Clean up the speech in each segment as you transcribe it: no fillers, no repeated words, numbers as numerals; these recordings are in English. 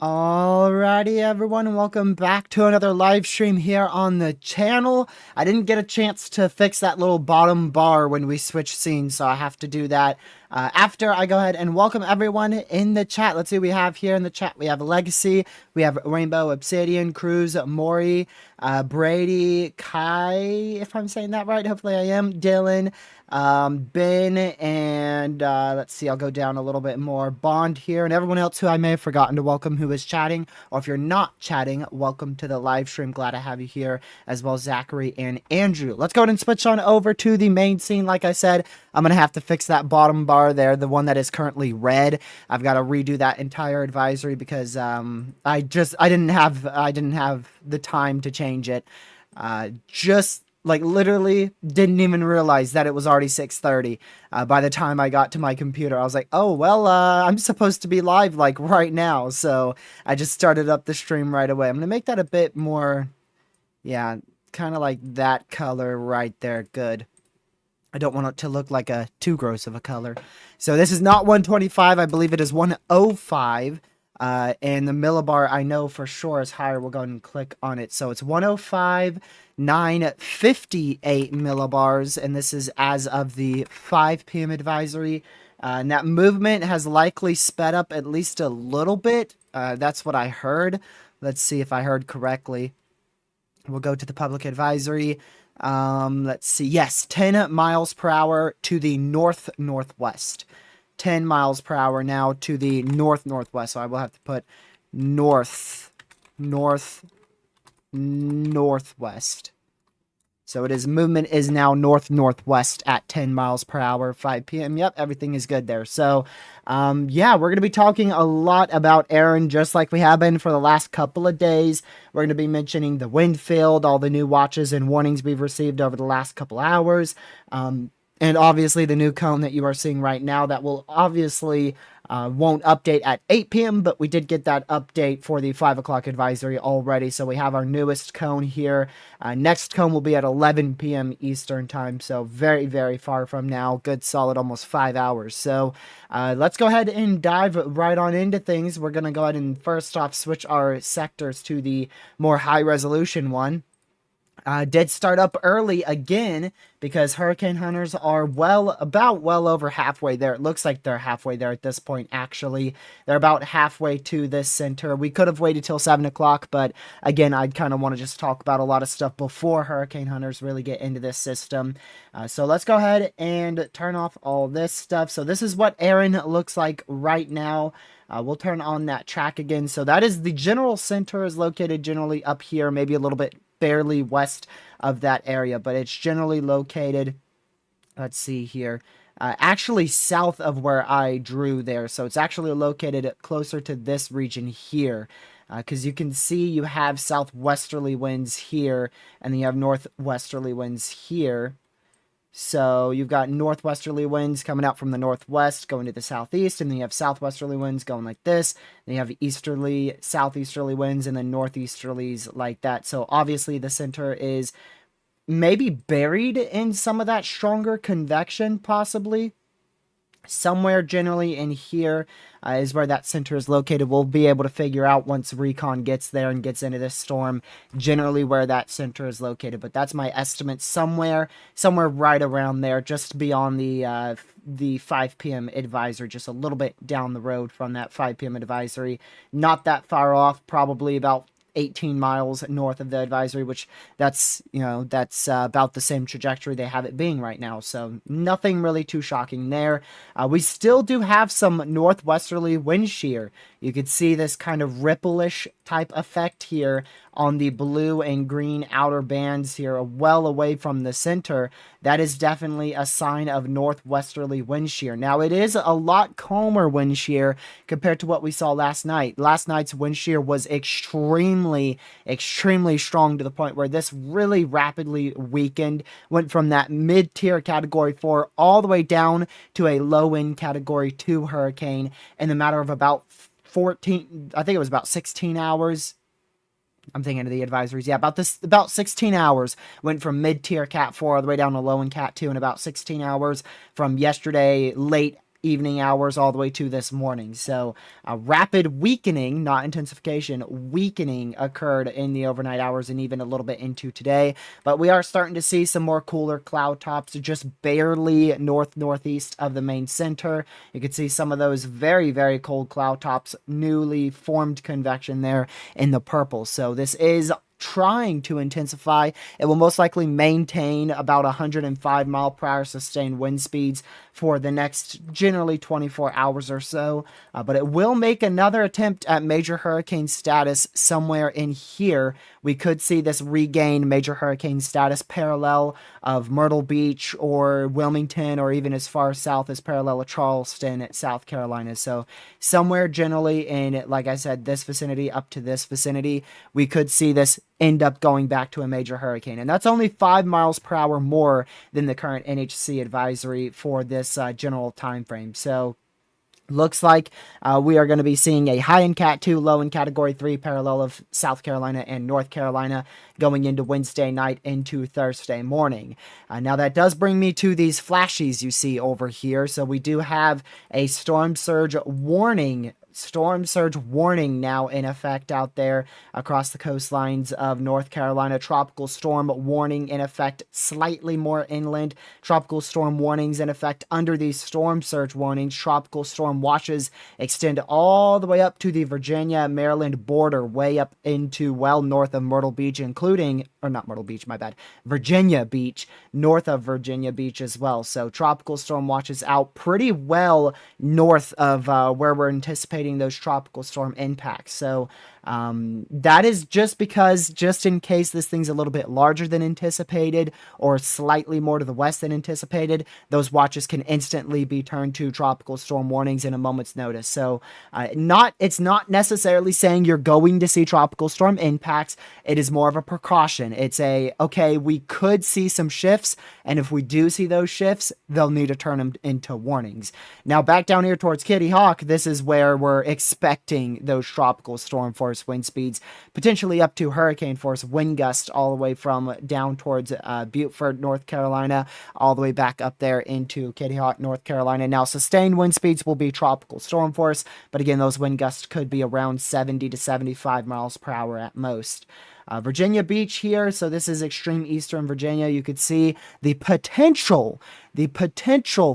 Alrighty, everyone, and welcome back to another live stream here on the channel. I didn't get a chance to fix that little bottom bar when we switched scenes, so I have to do that after I go ahead and welcome everyone in the chat. Let's see what we have here in the chat. We have Legacy, we have Rainbow, Obsidian, Cruz, Maury, Brady, Kai, if I'm saying that right. Hopefully I am. Dylan, Ben, and let's see, I'll go down a little bit more. Bond here, and everyone else who I may have forgotten to welcome who is chatting, or if you're not chatting, welcome to the live stream. Glad to have you here, as well as Zachary and Andrew. Let's go ahead and switch on over to the main scene. Like I said, I'm gonna have to fix that bottom bar there, the one that is currently red. I've got to redo that entire advisory because I didn't have the time to change it. Just like literally didn't even realize that it was already 6:30 by the time I got to my computer. I was like, oh well, I'm supposed to be live like right now, so I just started up the stream right away. I'm gonna make that a bit more, yeah, kind of like that color right there. Good. I don't want it to look like a too gross of a color. So this is not 125. I believe it is 105. And the millibar I know for sure is higher. We'll go ahead and click on it. So it's 105, 958 millibars. And this is as of the 5 p.m. advisory. And that movement has likely sped up at least a little bit. That's what I heard. Let's see if I heard correctly. We'll go to the public advisory. Let's see. Yes, 10 miles per hour to the northwest. 10 miles per hour now to the northwest. So I will have to put northwest. So it is movement is now northwest at 10 miles per hour, 5 p.m. Yep, everything is good there. So, yeah, we're going to be talking a lot about Erin, just like we have been for the last couple of days. We're going to be mentioning the wind field, all the new watches and warnings we've received over the last couple hours. And obviously the new cone that you are seeing right now that will obviously won't update at 8 p.m. But we did get that update for the 5 o'clock advisory already. So we have our newest cone here. Next cone will be at 11 p.m. Eastern time. So very, very far from now. Good solid almost 5 hours. So let's go ahead and dive right on into things. We're going to go ahead and first off switch our sectors to the more high resolution one. Did start up early again because hurricane hunters are well over halfway there. It looks like they're halfway there at this point, actually. They're about halfway to this center. We could have waited till 7 o'clock, but again, I'd kind of want to just talk about a lot of stuff before hurricane hunters really get into this system. So let's go ahead and turn off all this stuff. So this is what Erin looks like right now. We'll turn on that track again. So that is the general center is located generally up here, maybe a little bit barely west of that area, but it's generally located, let's see here, actually south of where I drew there. So it's actually located closer to this region here. Because you can see you have southwesterly winds here, and then you have northwesterly winds here. So you've got northwesterly winds coming out from the northwest, going to the southeast, and then you have southwesterly winds going like this. Then you have easterly, southeasterly winds, and then northeasterlies like that. So obviously the center is maybe buried in some of that stronger convection, possibly. Somewhere generally in here is where that center is located. We'll be able to figure out once recon gets there and gets into this storm, generally where that center is located. But that's my estimate, somewhere right around there, just beyond the 5 p.m. advisory, just a little bit down the road from that 5 p.m. advisory. Not that far off, probably about 18 miles north of the advisory, which that's about the same trajectory they have it being right now. So nothing really too shocking there. We still do have some northwesterly wind shear. You could see this kind of ripple-ish type effect here on the blue and green outer bands here, well away from the center. That is definitely a sign of northwesterly wind shear. Now, it is a lot calmer wind shear compared to what we saw last night. Last night's wind shear was extremely strong, to the point where this really rapidly weakened, went from that mid-tier category 4 all the way down to a low-end category 2 hurricane in the matter of about 14, I think it was about 16 hours. I'm thinking of the advisories. Yeah, about 16 hours. Went from mid-tier Cat 4 all the way down to low-end Cat 2 in about 16 hours, from yesterday late evening hours all the way to this morning. So a rapid weakening, not intensification, weakening occurred in the overnight hours and even a little bit into today. But we are starting to see some more cooler cloud tops just barely northeast of the main center. You can see some of those very, very cold cloud tops, newly formed convection there in the purple. So this is trying to intensify. It will most likely maintain about 105 mile per hour sustained wind speeds for the next generally 24 hours or so, but it will make another attempt at major hurricane status somewhere in here. We could see this regain major hurricane status parallel of Myrtle Beach or Wilmington, or even as far south as parallel of Charleston, South Carolina. So somewhere generally in, like I said, this vicinity up to this vicinity, we could see this end up going back to a major hurricane. And that's only 5 miles per hour more than the current NHC advisory for this general time frame. So looks like we are going to be seeing a high in Cat 2, low in Category 3, parallel of South Carolina and North Carolina, going into Wednesday night into Thursday morning. Now that does bring me to these flashies you see over here. So we do have a storm surge warning now in effect out there across the coastlines of North Carolina. Tropical storm warning in effect slightly more inland. Tropical storm warnings in effect under these storm surge warnings. Tropical storm watches extend all the way up to the Virginia-Maryland border, way up into well north of Myrtle Beach, including, or not Myrtle Beach, my bad, Virginia Beach, north of Virginia Beach as well. So tropical storm watches out pretty well north of where we're anticipating those tropical storm impacts. So that is just because, just in case this thing's a little bit larger than anticipated or slightly more to the west than anticipated, those watches can instantly be turned to tropical storm warnings in a moment's notice. So it's not necessarily saying you're going to see tropical storm impacts. It is more of a precaution. It's okay, we could see some shifts, and if we do see those shifts, they'll need to turn them into warnings. Now back down here towards Kitty Hawk, this is where we're expecting those tropical storm force wind speeds, potentially up to hurricane force wind gusts, all the way from down towards Beaufort, North Carolina, all the way back up there into Kitty Hawk, North Carolina. Now sustained wind speeds will be tropical storm force, but again, those wind gusts could be around 70 to 75 miles per hour at most. Virginia Beach here, so this is extreme eastern Virginia. You could see the potential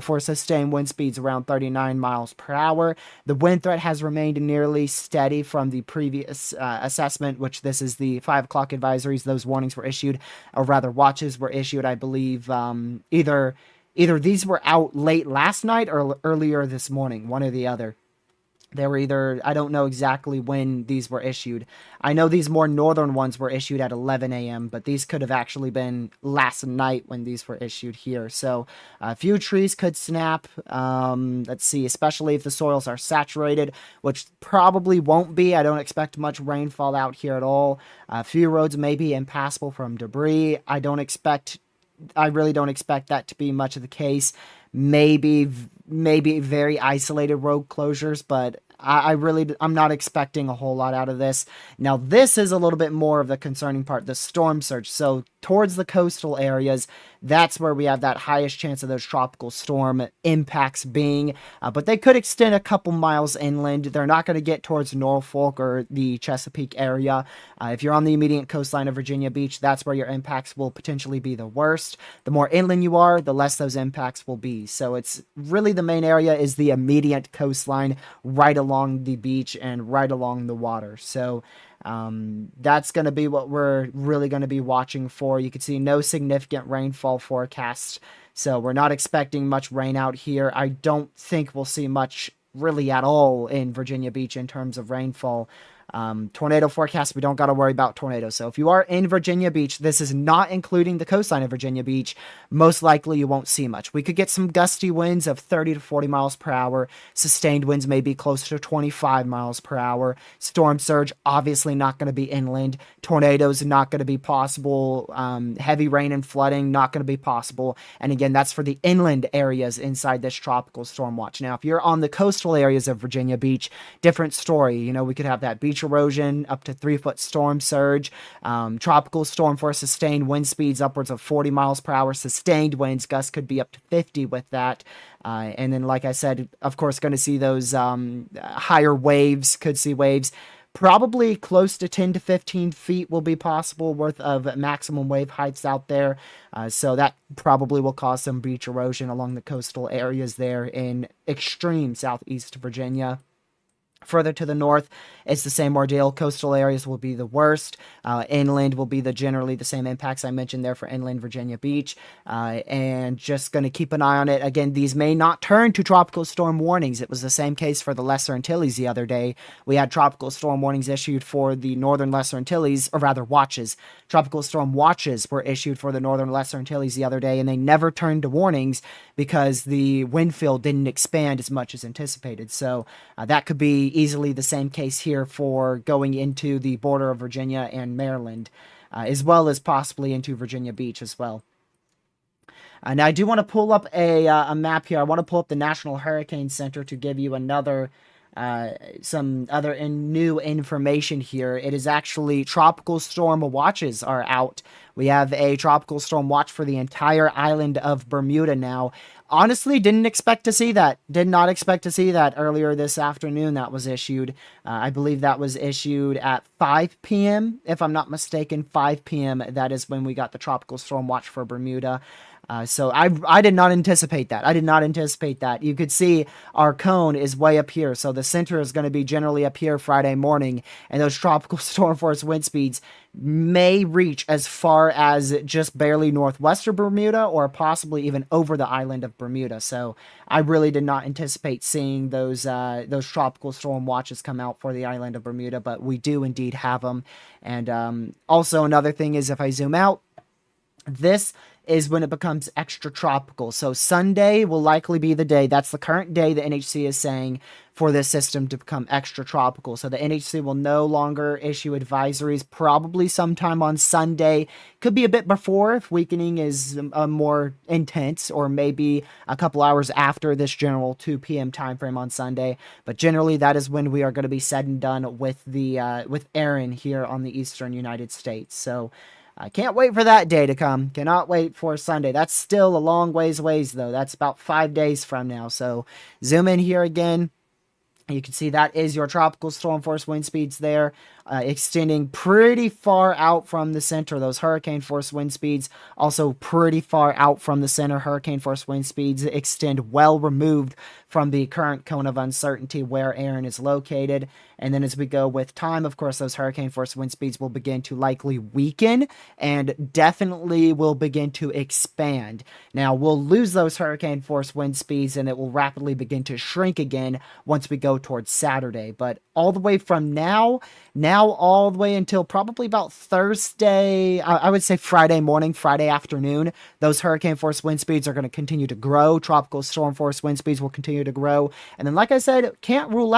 for sustained wind speeds around 39 miles per hour. The wind threat has remained nearly steady from the previous assessment, which this is the 5 o'clock advisories. Those warnings were issued, or rather watches were issued, I believe, either these were out late last night or earlier this morning, one or the other. They were either, I don't know exactly when these were issued. I know these more northern ones were issued at 11 a.m., but these could have actually been last night when these were issued here. So a few trees could snap. Let's see, especially if the soils are saturated, which probably won't be. I don't expect much rainfall out here at all. A few roads may be impassable from debris. I really don't expect that to be much of the case. Maybe very isolated road closures, but I'm not expecting a whole lot out of this. Now, this is a little bit more of the concerning part, the storm surge. So towards the coastal areas, that's where we have that highest chance of those tropical storm impacts being. But they could extend a couple miles inland. They're not going to get towards Norfolk or the Chesapeake area. If you're on the immediate coastline of Virginia Beach, that's where your impacts will potentially be the worst. The more inland you are, the less those impacts will be. So it's really the main area is the immediate coastline right along the beach and right along the water. So that's going to be what we're really going to be watching for. You can see no significant rainfall forecast. So we're not expecting much rain out here. I don't think we'll see much really at all in Virginia Beach in terms of rainfall. Tornado forecast, we don't got to worry about tornadoes. So if you are in Virginia Beach, this is not including the coastline of Virginia Beach, most likely you won't see much. We could get some gusty winds of 30 to 40 miles per hour. Sustained winds may be closer to 25 miles per hour. Storm surge, obviously not going to be inland. Tornadoes, not going to be possible. Heavy rain and flooding, not going to be possible. And again, that's for the inland areas inside this tropical storm watch. Now, if you're on the coastal areas of Virginia Beach, different story. You know, we could have that beach erosion, up to 3-foot storm surge, tropical storm for sustained wind speeds upwards of 40 miles per hour, sustained winds, gusts could be up to 50 with that. And then, like I said, of course, going to see those higher waves, could see waves. Probably close to 10 to 15 feet will be possible worth of maximum wave heights out there. So that probably will cause some beach erosion along the coastal areas there in extreme southeast Virginia. Further to the north, it's the same ordeal. Coastal areas will be the worst. Inland will be generally the same impacts I mentioned there for inland Virginia Beach. And just going to keep an eye on it. Again, these may not turn to tropical storm warnings. It was the same case for the Lesser Antilles the other day. We had tropical storm warnings issued for the northern Lesser Antilles, or rather watches. Tropical storm watches were issued for the northern Lesser Antilles the other day, and they never turned to warnings because the wind field didn't expand as much as anticipated. So that could be easily the same case here for going into the border of Virginia and Maryland, as well as possibly into Virginia Beach as well. Now, I do want to pull up a map here. I want to pull up the National Hurricane Center to give you some other new information here. It is actually tropical storm watches are out. We have a tropical storm watch for the entire island of Bermuda now. Honestly, didn't expect to see that. Did not expect to see that earlier this afternoon. That was issued. I believe that was issued at 5 p.m. If I'm not mistaken, 5 p.m. That is when we got the tropical storm watch for Bermuda. So I did not anticipate that. I did not anticipate that. You could see our cone is way up here. So the center is going to be generally up here Friday morning. And those tropical storm force wind speeds may reach as far as just barely northwest of Bermuda or possibly even over the island of Bermuda. So I really did not anticipate seeing those tropical storm watches come out for the island of Bermuda, but we do indeed have them. And also another thing is if I zoom out, this is when it becomes extra tropical. So Sunday will likely be the day. That's the current day the NHC is saying for this system to become extra tropical. So the NHC will no longer issue advisories probably sometime on Sunday. Could be a bit before if weakening is more intense, or maybe a couple hours after this general 2 p.m. time frame on Sunday. But generally that is when we are going to be said and done with with Erin here on the eastern United States. So I can't wait for that day to come. Cannot wait for Sunday. That's still a long ways though. That's about 5 days from now. So zoom in here again. You can see that is your tropical storm force wind speeds there. extending pretty far out from the center. Those hurricane force wind speeds also pretty far out from the center. Hurricane force wind speeds extend well removed from the current cone of uncertainty where Erin is located. And then as we go with time, of course, those hurricane force wind speeds will begin to likely weaken and definitely will begin to expand. Now, we'll lose those hurricane force wind speeds and it will rapidly begin to shrink again once we go towards Saturday. But all the way from now all the way until probably about Thursday, I would say Friday morning, Friday afternoon, those hurricane force wind speeds are going to continue to grow. Tropical storm force wind speeds will continue to grow. And then, like I said, cannot rule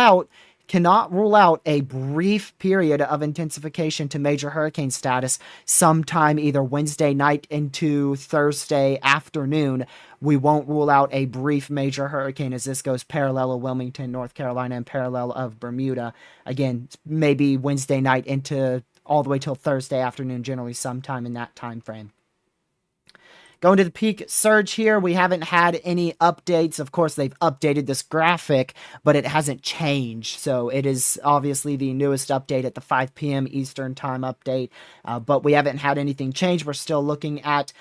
out a brief period of intensification to major hurricane status sometime either Wednesday night into Thursday afternoon. We won't rule out a brief major hurricane as this goes parallel of Wilmington, North Carolina, and parallel of Bermuda. Again, maybe Wednesday night into all the way till Thursday afternoon, generally sometime in that time frame. Going to the peak surge here, we haven't had any updates. Of course, they've updated this graphic, but it hasn't changed. So it is obviously the newest update at the 5 p.m. Eastern time update, but we haven't had anything change. We're still looking at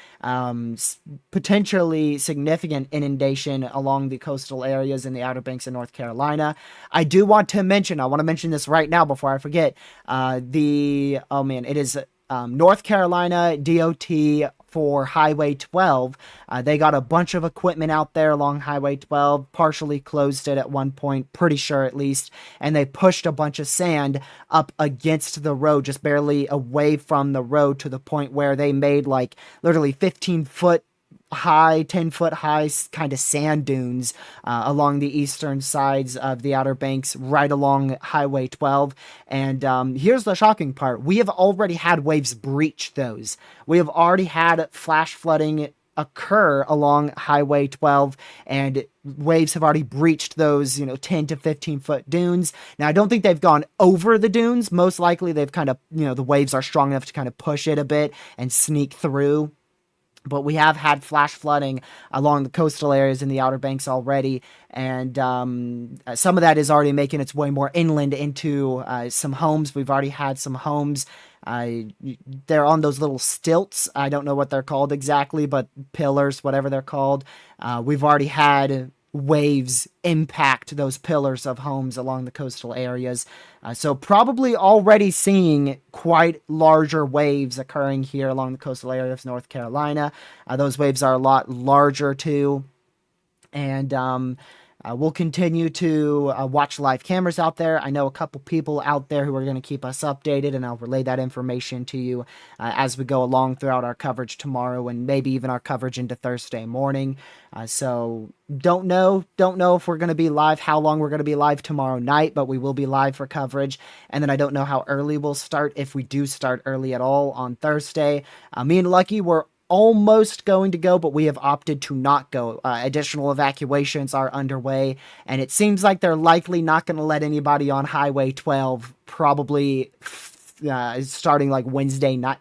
potentially significant inundation along the coastal areas in the Outer Banks of North Carolina. I want to mention this right now before I forget. It is North Carolina DOT for Highway 12. They got a bunch of equipment out there along Highway 12, partially closed it at one point, pretty sure at least, and they pushed a bunch of sand up against the road, just barely away from the road to the point where they made like literally 15-foot high, 10-foot high kind of sand dunes along the eastern sides of the Outer Banks, right along Highway 12. And here's the shocking part. We have already had waves breach those. We have already had flash flooding occur along Highway 12, and waves have already breached those, 10 to 15-foot dunes. Now, I don't think they've gone over the dunes. Most likely they've kind of, the waves are strong enough to kind of push it a bit and sneak through. But we have had flash flooding along the coastal areas in the Outer Banks already, and some of that is already making its way more inland into some homes. We've already had some homes. They're on those little stilts. I don't know what they're called exactly, but pillars, whatever they're called. We've already had waves impact those pillars of homes along the coastal areas. So probably already seeing quite larger waves occurring here along the coastal areas of North Carolina. Those waves are a lot larger too. And we'll continue to watch live cameras out there. I know a couple people out there who are going to keep us updated, and I'll relay that information to you as we go along throughout our coverage tomorrow and maybe even our coverage into Thursday morning. So don't know if we're going to be live, how long we're going to be live tomorrow night, but we will be live for coverage. And then I don't know how early we'll start, if we do start early at all on Thursday. Me and Lucky were almost going to go, but we have opted to not go. Additional evacuations are underway, and it seems like they're likely not going to let anybody on Highway 12, probably starting like Wednesday night.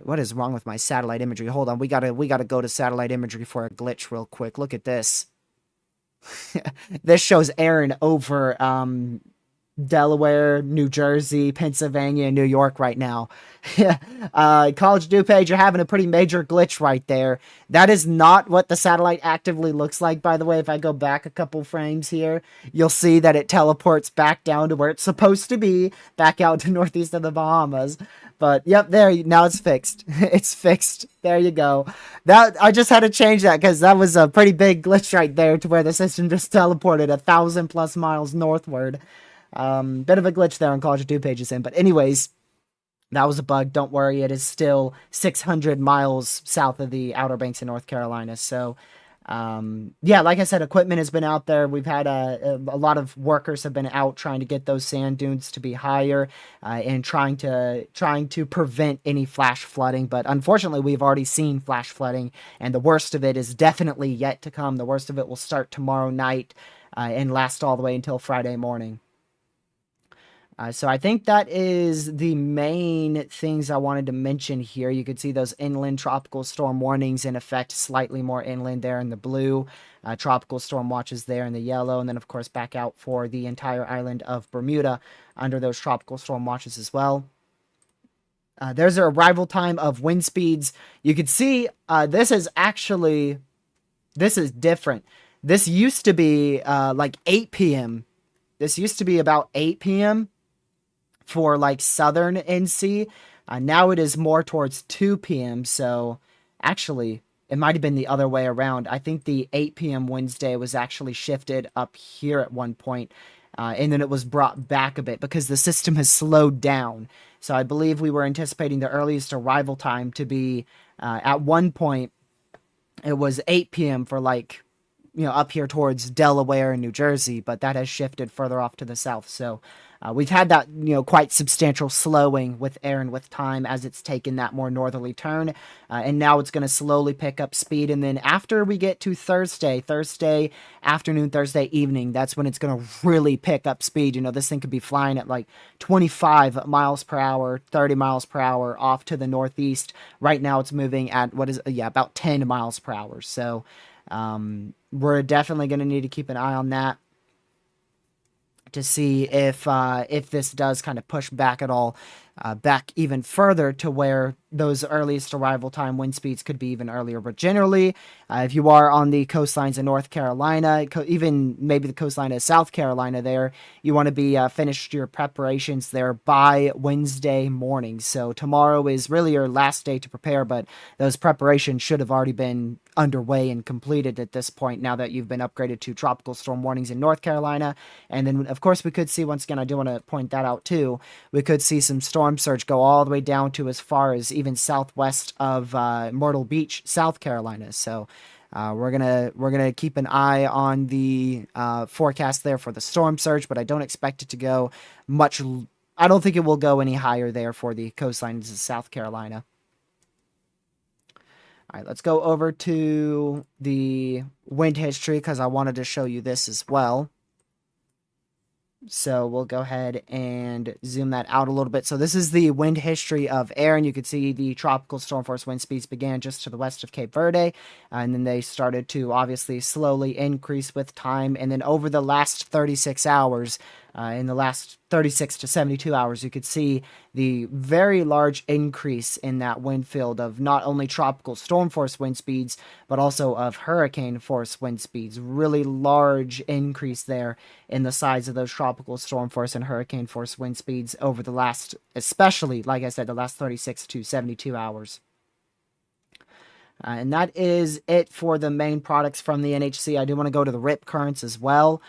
What is wrong with my satellite imagery? Hold on, we gotta go to satellite imagery for a glitch real quick. Look at this. This shows Erin over Delaware, New Jersey, Pennsylvania, and New York right now. College DuPage, you're having a pretty major glitch right there. That is not what the satellite actively looks like, by the way. If I go back a couple frames here, you'll see that it teleports back down to where it's supposed to be, back out to northeast of the Bahamas. But yep, there, now it's fixed. It's fixed. There you go. That I just had to change that because that was a pretty big glitch right there to where the system just teleported 1,000+ miles northward. Bit of a glitch there on College of DuPage's in, but anyways, that was a bug. Don't worry, it is still 600 miles south of the Outer Banks of North Carolina. So, yeah, like I said, equipment has been out there. We've had a lot of workers have been out trying to get those sand dunes to be higher, and trying to prevent any flash flooding. But unfortunately, we've already seen flash flooding, and the worst of it is definitely yet to come. The worst of it will start tomorrow night, and last all the way until Friday morning. So I think that is the main things I wanted to mention here. You could see those inland tropical storm warnings in effect, slightly more inland there in the blue. Tropical storm watches there in the yellow. And then, of course, back out for the entire island of Bermuda under those tropical storm watches as well. There's a arrival time of wind speeds. You could see this is different. This used to be like 8 p.m. This used to be about 8 p.m. for like southern NC. Now it is more towards 2 p.m. So actually, it might have been the other way around. I think the 8 p.m. Wednesday was actually shifted up here at one point, and then it was brought back a bit because the system has slowed down. So I believe we were anticipating the earliest arrival time to be at one point. It was 8 p.m. for like, up here towards Delaware and New Jersey, but that has shifted further off to the south. So we've had that, quite substantial slowing with Erin with time as it's taken that more northerly turn. And now it's going to slowly pick up speed. And then after we get to Thursday afternoon, Thursday evening, that's when it's going to really pick up speed. This thing could be flying at like 25 miles per hour, 30 miles per hour off to the northeast. Right now it's moving at about 10 miles per hour. So we're definitely going to need to keep an eye on that to see if this does kind of push back at all, back even further to where those earliest arrival time wind speeds could be even earlier. But generally, if you are on the coastlines of North Carolina, even maybe the coastline of South Carolina there, you want to be finished your preparations there by Wednesday morning. So tomorrow is really your last day to prepare, but those preparations should have already been underway and completed at this point now that you've been upgraded to tropical storm warnings in North Carolina. And then, of course, we could see, once again, I do want to point that out too, we could see some storm surge go all the way down to as far as even southwest of Myrtle Beach, South Carolina. So we're gonna keep an eye on the forecast there for the storm surge, but I don't expect it to go much. I don't think it will go any higher there for the coastlines of South Carolina. All right, let's go over to the wind history because I wanted to show you this as well. So we'll go ahead and zoom that out a little bit. So this is the wind history of Erin. You can see the tropical storm force wind speeds began just to the west of Cape Verde, and then they started to obviously slowly increase with time. And then over the last 36 hours, in the last 36 to 72 hours, you could see the very large increase in that wind field of not only tropical storm force wind speeds, but also of hurricane force wind speeds. Really large increase there in the size of those tropical storm force and hurricane force wind speeds over the last, especially, like I said, the last 36 to 72 hours. And that is it for the main products from the NHC. I do want to go to the rip currents as well.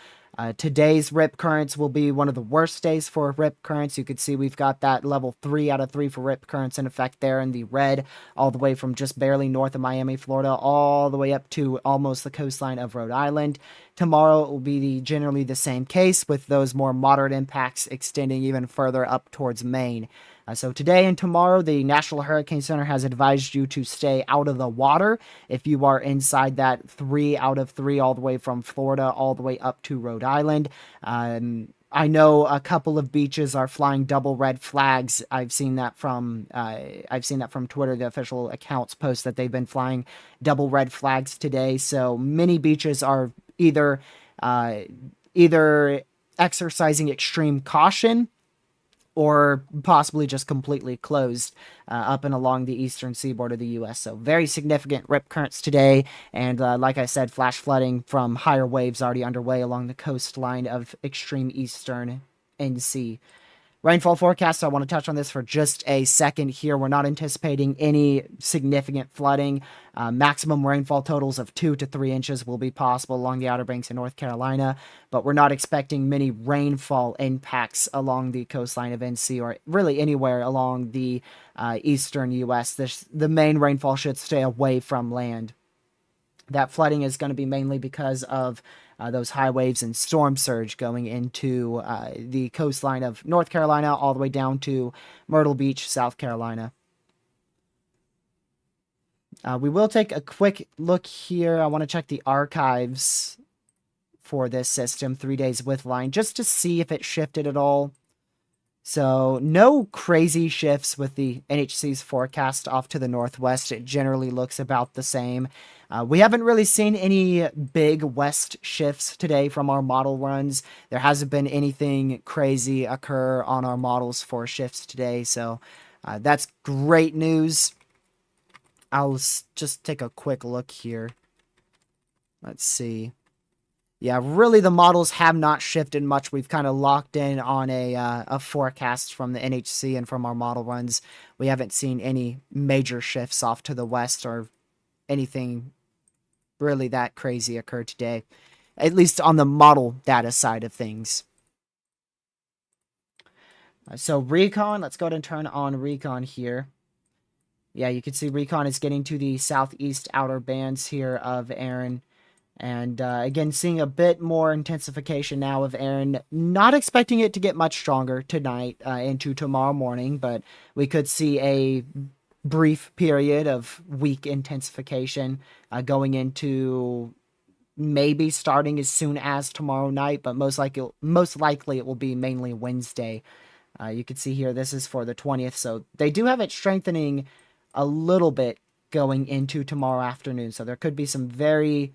Today's rip currents will be one of the worst days for rip currents. You could see we've got that level 3 out of 3 for rip currents in effect there in the red, all the way from just barely north of Miami, Florida, all the way up to almost the coastline of Rhode Island. Tomorrow it will be generally the same case, with those more moderate impacts extending even further up towards Maine. So today and tomorrow, the National Hurricane Center has advised you to stay out of the water if you are inside that 3 out of 3, all the way from Florida all the way up to Rhode Island. I know a couple of beaches are flying double red flags. I've seen that from Twitter. The official accounts post that they've been flying double red flags today. So many beaches are either exercising extreme caution or possibly just completely closed up and along the eastern seaboard of the U.S. So very significant rip currents today, and like I said, flash flooding from higher waves already underway along the coastline of extreme eastern NC. Rainfall forecast, I want to touch on this for just a second here. We're not anticipating any significant flooding. Maximum rainfall totals of 2 to 3 inches will be possible along the Outer Banks of North Carolina, but we're not expecting many rainfall impacts along the coastline of NC or really anywhere along the eastern U.S. The main rainfall should stay away from land. That flooding is going to be mainly because of those high waves and storm surge going into the coastline of North Carolina all the way down to Myrtle Beach, South Carolina. We will take a quick look here. I want to check the archives for this system, 3 days with line, just to see if it shifted at all. So no crazy shifts with the NHC's forecast off to the northwest. It generally looks about the same. We haven't really seen any big west shifts today from our model runs. There hasn't been anything crazy occur on our models for shifts today, so that's great news. I'll just take a quick look here. Let's see. Yeah, really, the models have not shifted much. We've kind of locked in on a forecast from the NHC and from our model runs. We haven't seen any major shifts off to the west or anything really that crazy occur today, at least on the model data side of things. So recon, let's go ahead and turn on recon here. Yeah, you can see recon is getting to the southeast outer bands here of Erin. And again, seeing a bit more intensification now of Erin. Not expecting it to get much stronger tonight into tomorrow morning, but we could see a brief period of weak intensification going into maybe starting as soon as tomorrow night, but most likely it will be mainly Wednesday. You can see here this is for the 20th, so they do have it strengthening a little bit going into tomorrow afternoon. So there could be some very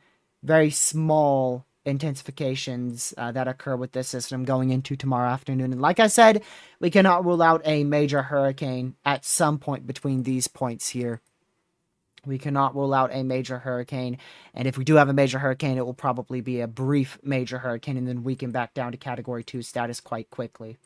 small intensifications that occur with this system going into tomorrow afternoon. And like I said, we cannot rule out a major hurricane at some point between these points here. We cannot rule out a major hurricane. And if we do have a major hurricane, it will probably be a brief major hurricane and then weaken back down to Category 2 status quite quickly.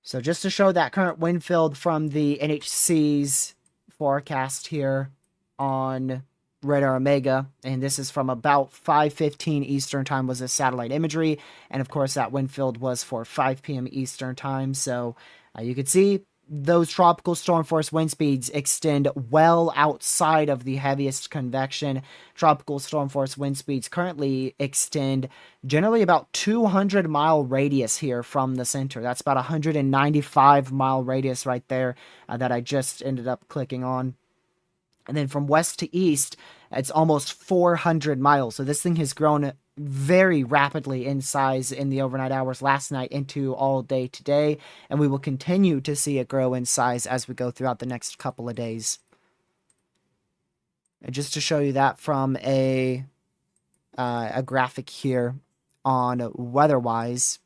So just to show that current wind field from the NHC's forecast here on Radar Omega, and this is from about 5:15 Eastern time was the satellite imagery, and of course that wind field was for 5 p.m. Eastern time. So you can see those tropical storm force wind speeds extend well outside of the heaviest convection. Tropical storm force wind speeds currently extend generally about 200-mile radius here from the center. That's about 195-mile radius right there that I just ended up clicking on. And then from west to east, it's almost 400 miles. So this thing has grown very rapidly in size in the overnight hours last night into all day today. And we will continue to see it grow in size as we go throughout the next couple of days. And just to show you that from a graphic here on WeatherWise.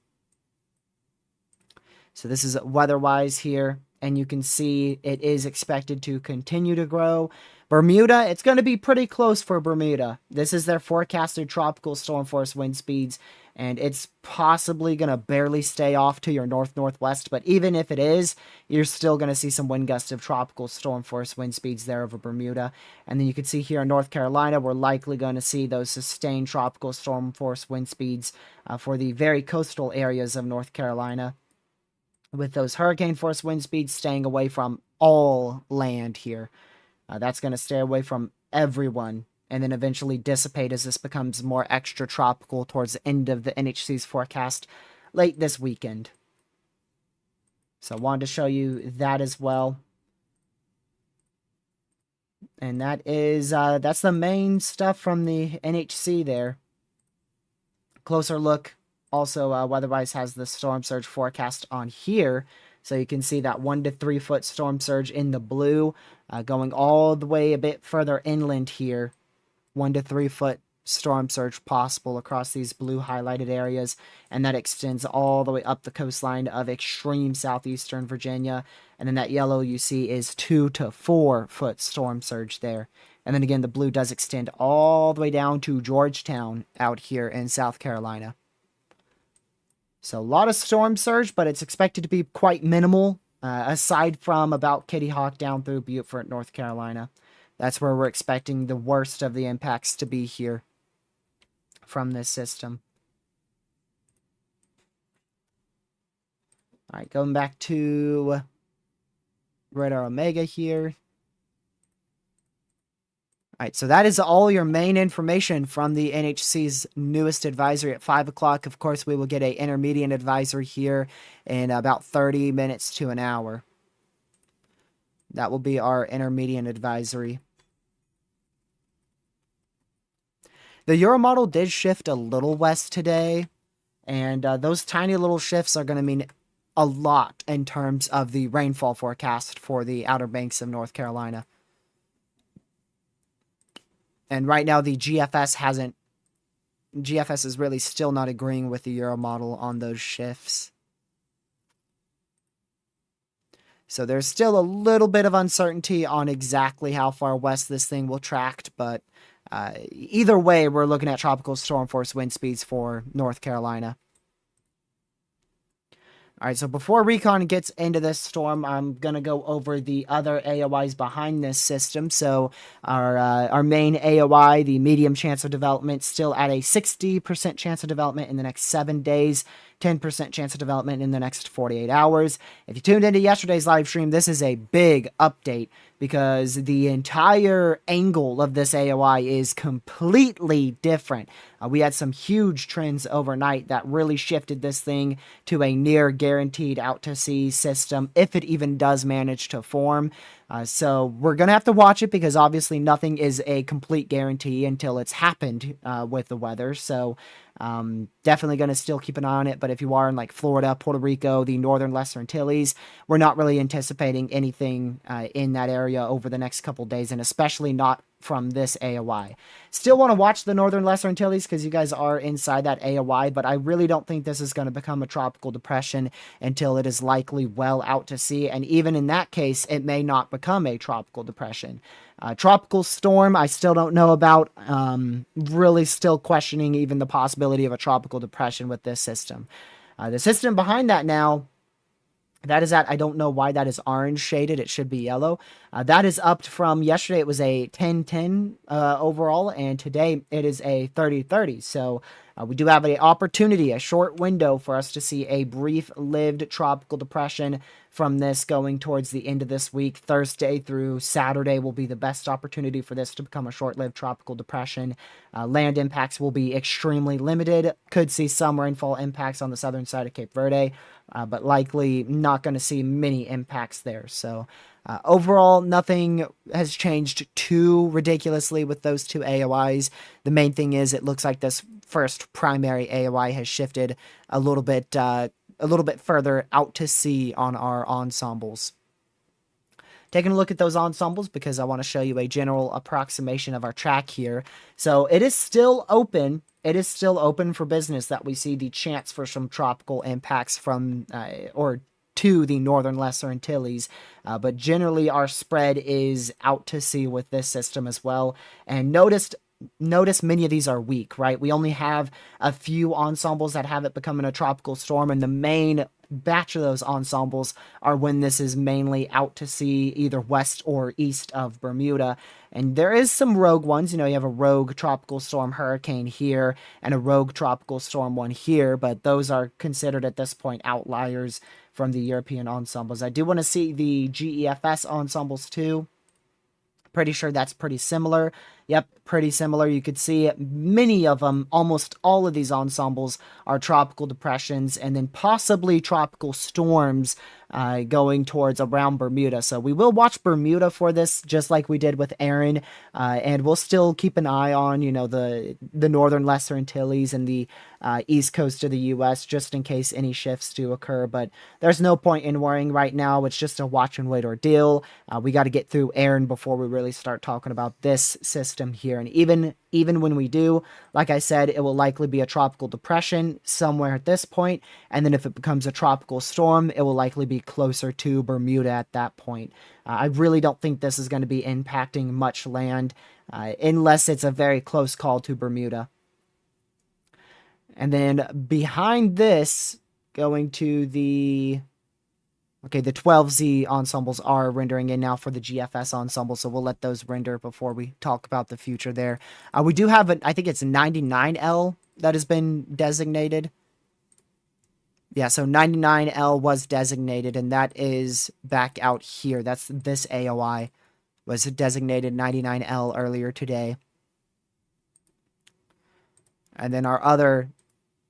So this is WeatherWise here. And you can see it is expected to continue to grow. Bermuda, it's going to be pretty close for Bermuda. This is their forecasted tropical storm force wind speeds, and it's possibly going to barely stay off to your north-northwest, but even if it is, you're still going to see some wind gusts of tropical storm force wind speeds there over Bermuda. And then you can see here in North Carolina, we're likely going to see those sustained tropical storm force wind speeds for the very coastal areas of North Carolina, with those hurricane force wind speeds staying away from all land here. That's going to stay away from everyone and then eventually dissipate as this becomes more extra tropical towards the end of the NHC's forecast late this weekend. So I wanted to show you that as well. And that is, that's the main stuff from the NHC there. Closer look. Also, WeatherWise has the storm surge forecast on here. So you can see that 1 to 3 foot storm surge in the blue, going all the way a bit further inland here. 1 to 3 foot storm surge possible across these blue highlighted areas. And that extends all the way up the coastline of extreme southeastern Virginia. And then that yellow you see is 2 to 4 foot storm surge there. And then again, the blue does extend all the way down to Georgetown out here in South Carolina. So a lot of storm surge, but it's expected to be quite minimal, aside from about Kitty Hawk down through Beaufort, North Carolina. That's where we're expecting the worst of the impacts to be here from this system. All right, going back to Radar Omega here. All right, so that is all your main information from the NHC's newest advisory at 5 o'clock. Of course, we will get an intermediate advisory here in about 30 minutes to an hour. That will be our intermediate advisory. The Euromodel did shift a little west today, And those tiny little shifts are going to mean a lot in terms of the rainfall forecast for the Outer Banks of North Carolina. And right now, the GFS is really still not agreeing with the Euro model on those shifts. So there's still a little bit of uncertainty on exactly how far west this thing will tract, but either way, we're looking at tropical storm force wind speeds for North Carolina. All right, so before Recon gets into this storm, I'm going to go over the other AOIs behind this system. So our main AOI, the medium chance of development, still at a 60% chance of development in the next 7 days, 10% chance of development in the next 48 hours. If you tuned into yesterday's live stream, this is a big update because the entire angle of this AOI is completely different. We had some huge trends overnight that really shifted this thing to a near guaranteed out to sea system, if it even does manage to form. So we're going to have to watch it because obviously nothing is a complete guarantee until it's happened with the weather. So definitely going to still keep an eye on it. But if you are in like Florida, Puerto Rico, the Northern Lesser Antilles, we're not really anticipating anything in that area over the next couple days, and especially not from this AOI. Still want to watch the Northern Lesser Antilles because you guys are inside that AOI, but I really don't think this is going to become a tropical depression until it is likely well out to sea. And even in that case, it may not become a tropical depression. Tropical storm, I still don't know about. Really still questioning even the possibility of a tropical depression with this system. The system behind that now, that is at, I don't know why that is orange shaded. It should be yellow. That is upped from yesterday. It was a 10-10 overall, and today it is a 30-30. So we do have an opportunity, a short window for us to see a brief-lived tropical depression from this going towards the end of this week. Thursday through Saturday will be the best opportunity for this to become a short-lived tropical depression. Land impacts will be extremely limited. Could see some rainfall impacts on the southern side of Cape Verde, but likely not going to see many impacts there. So overall, nothing has changed too ridiculously with those two AOIs. The main thing is it looks like this first primary AOI has shifted a little bit further out to sea on our ensembles. Taking a look at those ensembles because I want to show you a general approximation of our track here. So it is still open. It is still open for business that we see the chance for some tropical impacts from or to the Northern Lesser Antilles. But generally our spread is out to sea with this system as well. And notice many of these are weak, right? We only have a few ensembles that have it becoming a tropical storm, and the main batch of those ensembles are when this is mainly out to sea, either west or east of Bermuda. And there is some rogue ones. You know, you have a rogue tropical storm hurricane here and a rogue tropical storm one here, but those are considered at this point outliers from the European ensembles. I do want to see the GEFS ensembles too. Pretty sure that's pretty similar. Yep, pretty similar. You could see many of them, almost all of these ensembles are tropical depressions and then possibly tropical storms going towards around Bermuda. So we will watch Bermuda for this, just like we did with Erin, and we'll still keep an eye on, you know, the Northern Lesser Antilles and the east coast of the U.S. just in case any shifts do occur. But there's no point in worrying right now. It's just a watch and wait ordeal. We got to get through Erin before we really start talking about this system here. And even when we do, like I said, it will likely be a tropical depression somewhere at this point, and then if it becomes a tropical storm, it will likely be closer to Bermuda at that point. I really don't think this is going to be impacting much land unless it's a very close call to Bermuda. And then behind this, going to the 12Z ensembles are rendering in now for the GFS ensemble, so we'll let those render before we talk about the future there. We do have, I think it's 99L that has been designated. Yeah, so 99L was designated, and that is back out here. That's this AOI was designated 99L earlier today. And then our other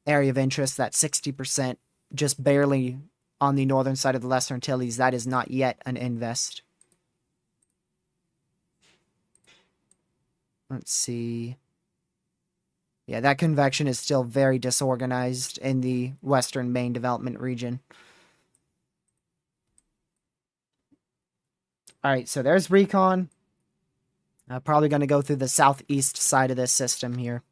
area of interest, that 60%, just barely on the northern side of the Lesser Antilles, that is not yet an invest. Let's see. Yeah, that convection is still very disorganized in the western main development region. All right, so there's recon. Probably going to go through the southeast side of this system here.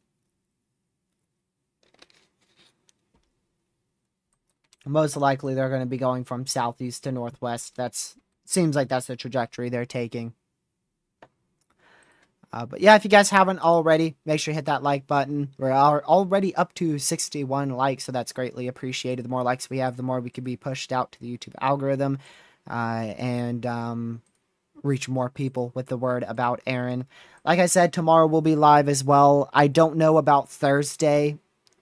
Most likely they're going to be going from southeast to northwest. That's seems like that's the trajectory they're taking. But yeah, if you guys haven't already, make sure you hit that like button. We're already up to 61 likes, so that's greatly appreciated. The more likes we have, the more we can be pushed out to the YouTube algorithm and reach more people with the word about Erin. Like I said, tomorrow we'll be live as well. I don't know about Thursday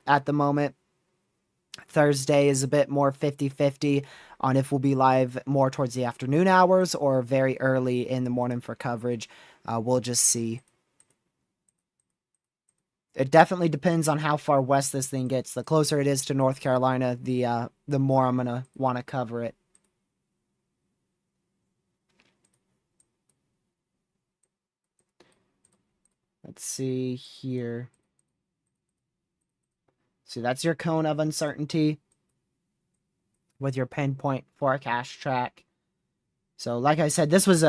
at the moment. Thursday is a bit more 50-50 on if we'll be live more towards the afternoon hours or very early in the morning for coverage. We'll just see. It definitely depends on how far west this thing gets. The closer it is to North Carolina, the more I'm going to want to cover it. Let's see here. So that's your cone of uncertainty with your pinpoint forecast track. So like I said, this is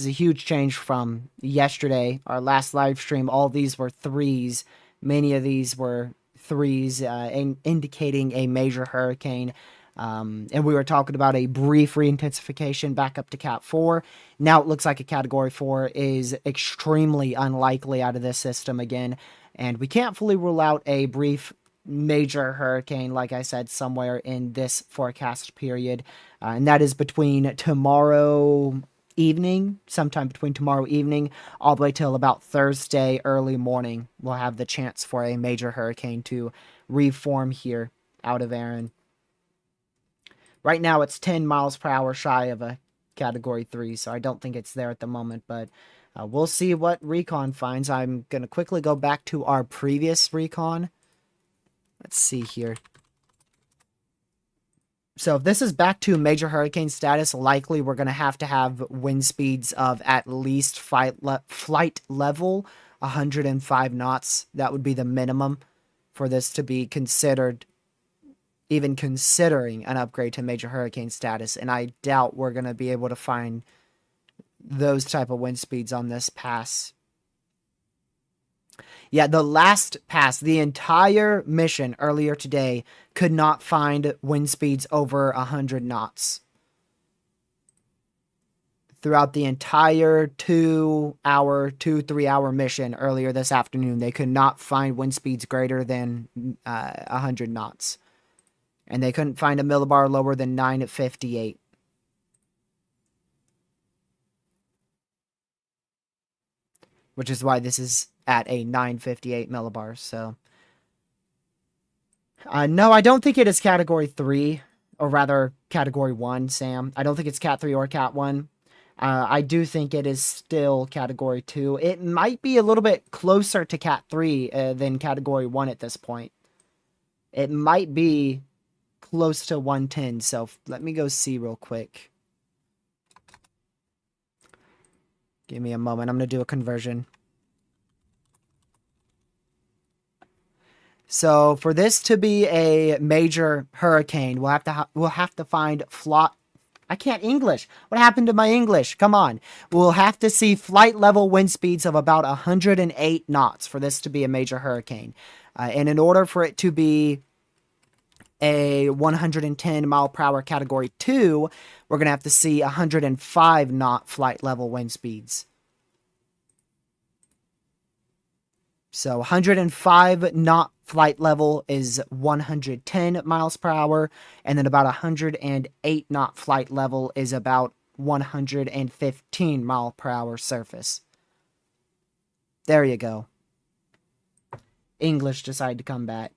a huge change from yesterday, our last live stream. All these were threes. Many of these were threes, indicating a major hurricane. And we were talking about a brief re-intensification back up to Cat 4. Now it looks like a Category 4 is extremely unlikely out of this system again. And we can't fully rule out a brief major hurricane, like I said, somewhere in this forecast period. And that is between tomorrow evening, sometime between tomorrow evening, all the way till about Thursday early morning. We'll have the chance for a major hurricane to reform here out of Erin. Right now, it's 10 miles per hour shy of a Category 3, so I don't think it's there at the moment, but we'll see what recon finds. I'm going to quickly go back to our previous recon. Let's see here. So if this is back to major hurricane status, likely we're going to have wind speeds of at least flight level 105 knots. That would be the minimum for this to be considered, even considering an upgrade to major hurricane status. And I doubt we're going to be able to find those type of wind speeds on this pass. Yeah, the last pass, the entire mission earlier today could not find wind speeds over 100 knots. Throughout the entire 3-hour mission earlier this afternoon, they could not find wind speeds greater than 100 knots. And they couldn't find a millibar lower than 958. Which is why this is at a 958 millibars. So, no, I don't think it is Category 3, or rather Category 1, Sam. I don't think it's Cat 3 or Cat 1. I do think it is still Category 2. It might be a little bit closer to Cat 3 than Category 1 at this point. It might be close to 110, so let me go see real quick. Give me a moment. I'm going to do a conversion. So for this to be a major hurricane, we'll have to find I can't English. What happened to my English? Come on. We'll have to see flight level wind speeds of about 108 knots for this to be a major hurricane. And in order for it to be a 110 mile per hour Category 2, we're going to have to see 105 knot flight level wind speeds. So 105 knot flight level is 110 miles per hour, and then about 108 knot flight level is about 115 mile per hour surface. There you go. English decided to come back.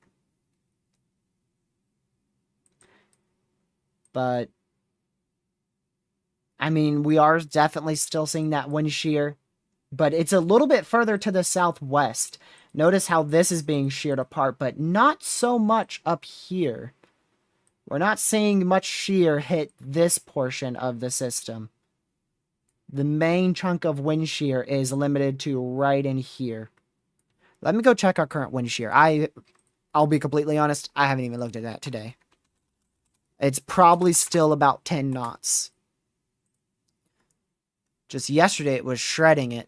But, I mean, we are definitely still seeing that wind shear, but it's a little bit further to the southwest. Notice how this is being sheared apart, but not so much up here. We're not seeing much shear hit this portion of the system. The main chunk of wind shear is limited to right in here. Let me go check our current wind shear. I'll be completely honest, I haven't even looked at that today. It's probably still about 10 knots. Just yesterday it was shredding it.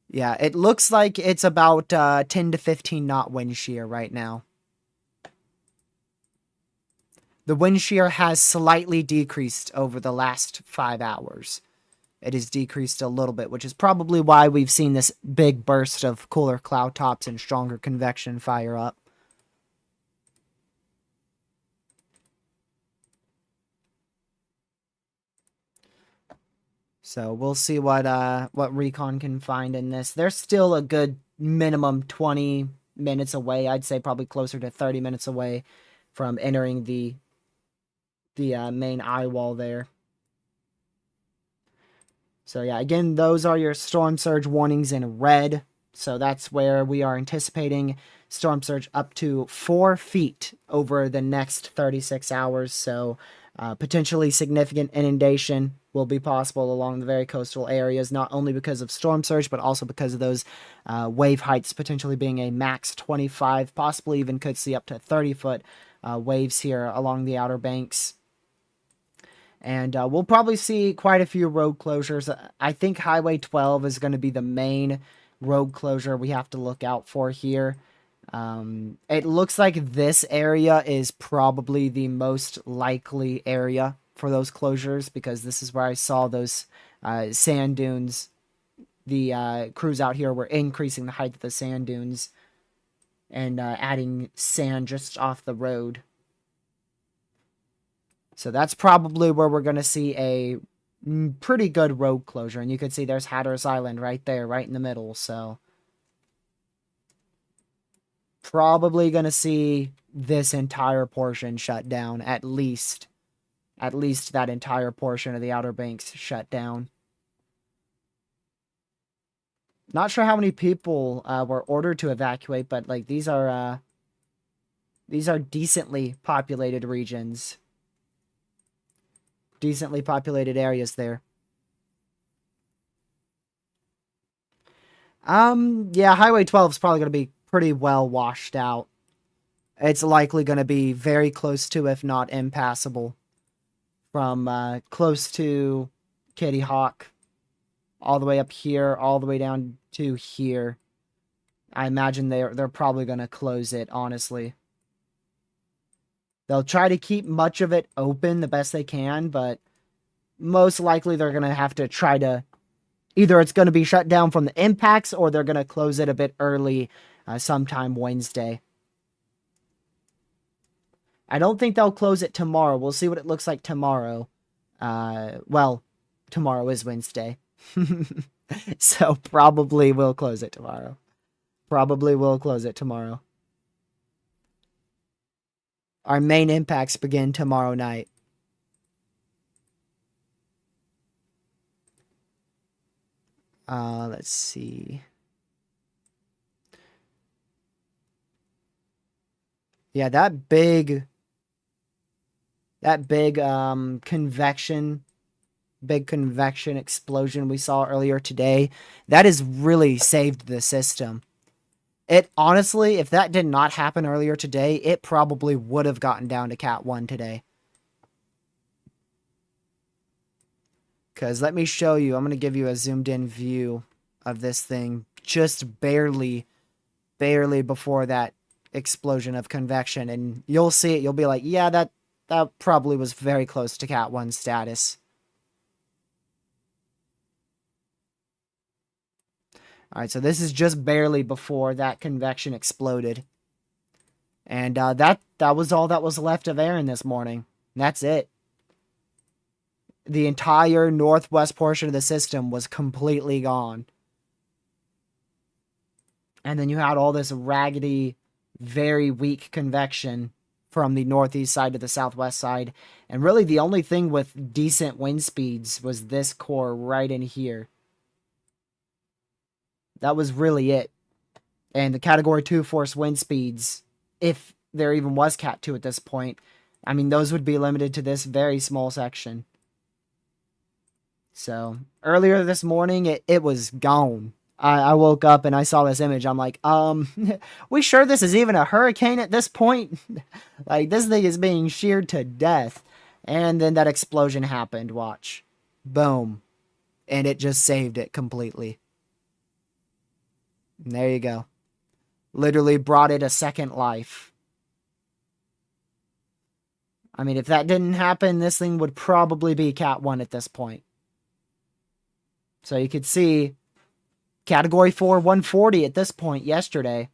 Yeah, it looks like it's about 10 to 15 knot wind shear right now. The wind shear has slightly decreased over the last 5 hours. It has decreased a little bit, which is probably why we've seen this big burst of cooler cloud tops and stronger convection fire up. So we'll see what Recon can find in this. They're still a good minimum 20 minutes away. I'd say probably closer to 30 minutes away from entering the main eye wall there. So yeah, again, those are your storm surge warnings in red. So that's where we are anticipating storm surge up to 4 feet over the next 36 hours. So potentially significant inundation will be possible along the very coastal areas, not only because of storm surge, but also because of those wave heights potentially being a max 25, possibly even could see up to 30-foot waves here along the Outer Banks. And we'll probably see quite a few road closures. I think Highway 12 is going to be the main road closure we have to look out for here. It looks like this area is probably the most likely area for those closures, because this is where I saw those sand dunes. The crews out here were increasing the height of the sand dunes and adding sand just off the road. So that's probably where we're going to see a pretty good road closure. And you can see there's Hatteras Island right there, right in the middle. So probably going to see this entire portion shut down, at least that entire portion of the Outer Banks shut down. Not sure how many people were ordered to evacuate, but like these are decently populated regions. Decently populated areas there. Yeah, Highway 12 is probably going to be pretty well washed out. It's likely going to be very close to, if not impassable, from close to Kitty Hawk all the way up here, all the way down to here. I imagine they're probably going to close it, honestly. They'll try to keep much of it open the best they can, but most likely they're going to have to try to... Either it's going to be shut down from the impacts, or they're going to close it a bit early sometime Wednesday. I don't think they'll close it tomorrow. We'll see what it looks like tomorrow. Well, tomorrow is Wednesday. So probably we'll close it tomorrow. Probably will close it tomorrow. Our main impacts begin tomorrow night. Let's see. Yeah, that big convection explosion we saw earlier today, that has really saved the system. It honestly, if that did not happen earlier today, it probably would have gotten down to Cat 1 today. Because let me show you, I'm going to give you a zoomed in view of this thing just barely before that explosion of convection. And you'll see it, you'll be like, yeah, that probably was very close to Cat 1 status. Alright, so this is just barely before that convection exploded. And that was all that was left of Erin this morning. That's it. The entire northwest portion of the system was completely gone. And then you had all this raggedy, very weak convection from the northeast side to the southwest side. And really the only thing with decent wind speeds was this core right in here. That was really it. And the Category 2 force wind speeds, if there even was Cat 2 at this point, I mean, those would be limited to this very small section. So, earlier this morning, it was gone. I woke up and I saw this image. I'm like, we sure this is even a hurricane at this point? Like, this thing is being sheared to death. And then that explosion happened. Watch. Boom. And it just saved it completely. And there you go. Literally brought it a second life. I mean, if that didn't happen, this thing would probably be Cat 1 at this point. So you could see Category 4 140 at this point yesterday.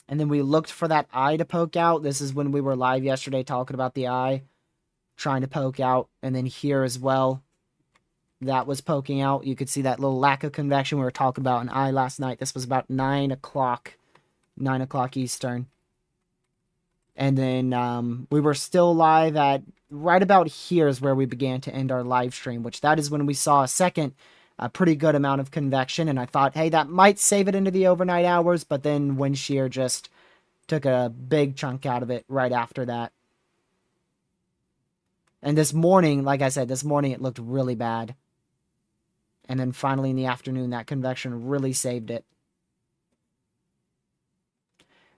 And then we looked for that eye to poke out. This is when we were live yesterday talking about the eye trying to poke out. And then here as well, that was poking out. You could see that little lack of convection we were talking about an eye last night. This was about 9 o'clock Eastern. And then we were still live at right about here is where we began to end our live stream, which that is when we saw a pretty good amount of convection. And I thought, hey, that might save it into the overnight hours. But then wind shear just took a big chunk out of it right after that. And this morning, like I said, this morning it looked really bad. And then finally in the afternoon, that convection really saved it.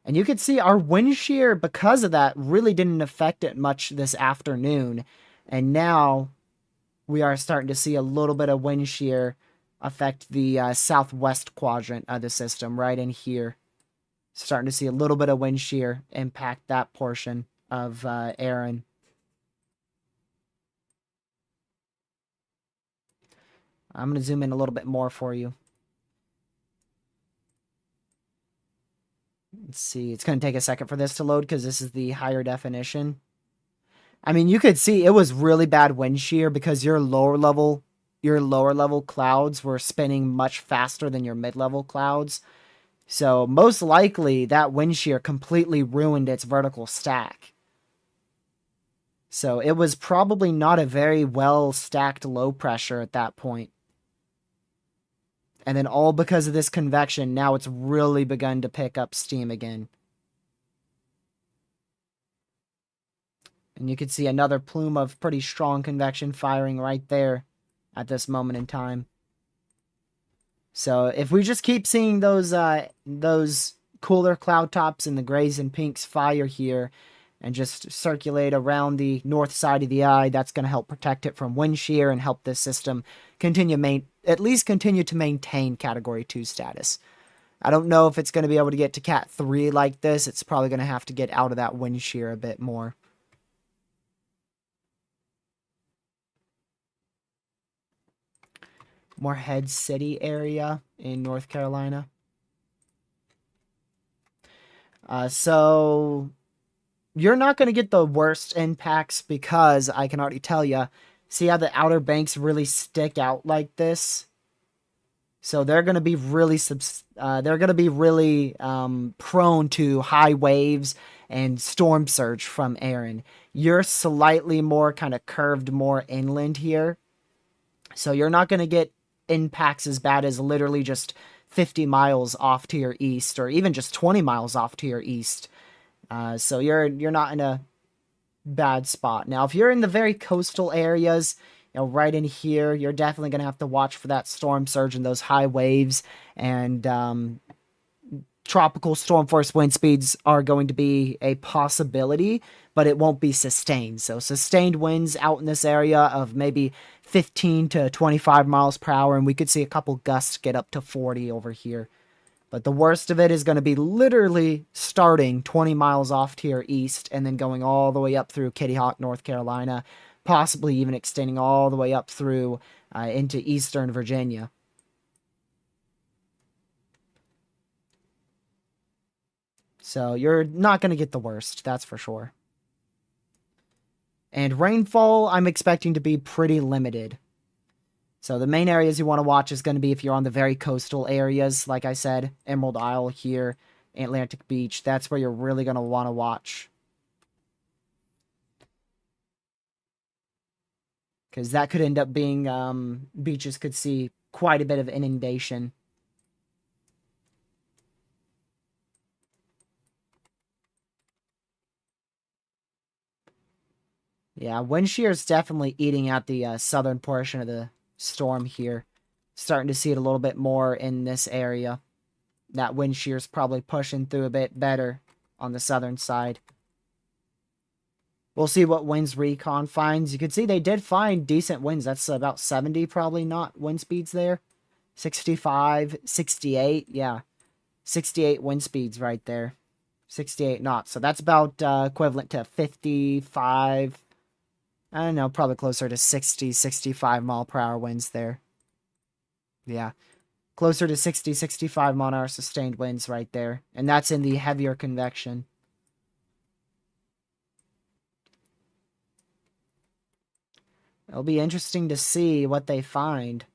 And you could see our wind shear, because of that, really didn't affect it much this afternoon. And now we are starting to see a little bit of wind shear affect the southwest quadrant of the system right in here. Starting to see a little bit of wind shear impact that portion of Erin. I'm going to zoom in a little bit more for you. Let's see. It's going to take a second for this to load because this is the higher definition. I mean, you could see it was really bad wind shear because your lower level clouds were spinning much faster than your mid-level clouds. So most likely that wind shear completely ruined its vertical stack. So it was probably not a very well stacked low pressure at that point. And then all because of this convection, now it's really begun to pick up steam again. And you can see another plume of pretty strong convection firing right there at this moment in time. So if we just keep seeing those cooler cloud tops and the grays and pinks fire here and just circulate around the north side of the eye, that's going to help protect it from wind shear and help this system at least continue to maintain Category 2 status. I don't know if it's going to be able to get to Cat 3 like this. It's probably going to have to get out of that wind shear a bit more. Morehead City area in North Carolina. So you're not going to get the worst impacts because I can already tell you, see how the outer banks really stick out like this? So they're going to be really prone to high waves and storm surge from Erin. You're slightly more kind of curved more inland here. So you're not going to get impacts as bad as literally just 50 miles off to your east or even just 20 miles off to your east. So you're not in a bad spot. Now, if you're in the very coastal areas, you know, right in here, you're definitely going to have to watch for that storm surge and those high waves, and tropical storm force wind speeds are going to be a possibility, but it won't be sustained. So sustained winds out in this area of maybe 15 to 25 miles per hour, and we could see a couple gusts get up to 40 over here. But the worst of it is going to be literally starting 20 miles off to your east and then going all the way up through Kitty Hawk, North Carolina, possibly even extending all the way up through into eastern Virginia. So you're not going to get the worst, that's for sure. And rainfall, I'm expecting to be pretty limited. So the main areas you want to watch is going to be if you're on the very coastal areas, like I said, Emerald Isle here, Atlantic Beach. That's where you're really going to want to watch. Because that could end up being, beaches could see quite a bit of inundation. Yeah, wind shear is definitely eating out the southern portion of the storm here. Starting to see it a little bit more in this area. That wind shear is probably pushing through a bit better on the southern side. We'll see what winds recon finds. You can see they did find decent winds. That's about 70 probably not wind speeds there. 65, 68, yeah. 68 wind speeds right there. 68 knots. So that's about equivalent to 55, I don't know, probably closer to 60, 65 mile per hour winds there. Yeah. Closer to 60, 65 mile an hour sustained winds right there. And that's in the heavier convection. It'll be interesting to see what they find.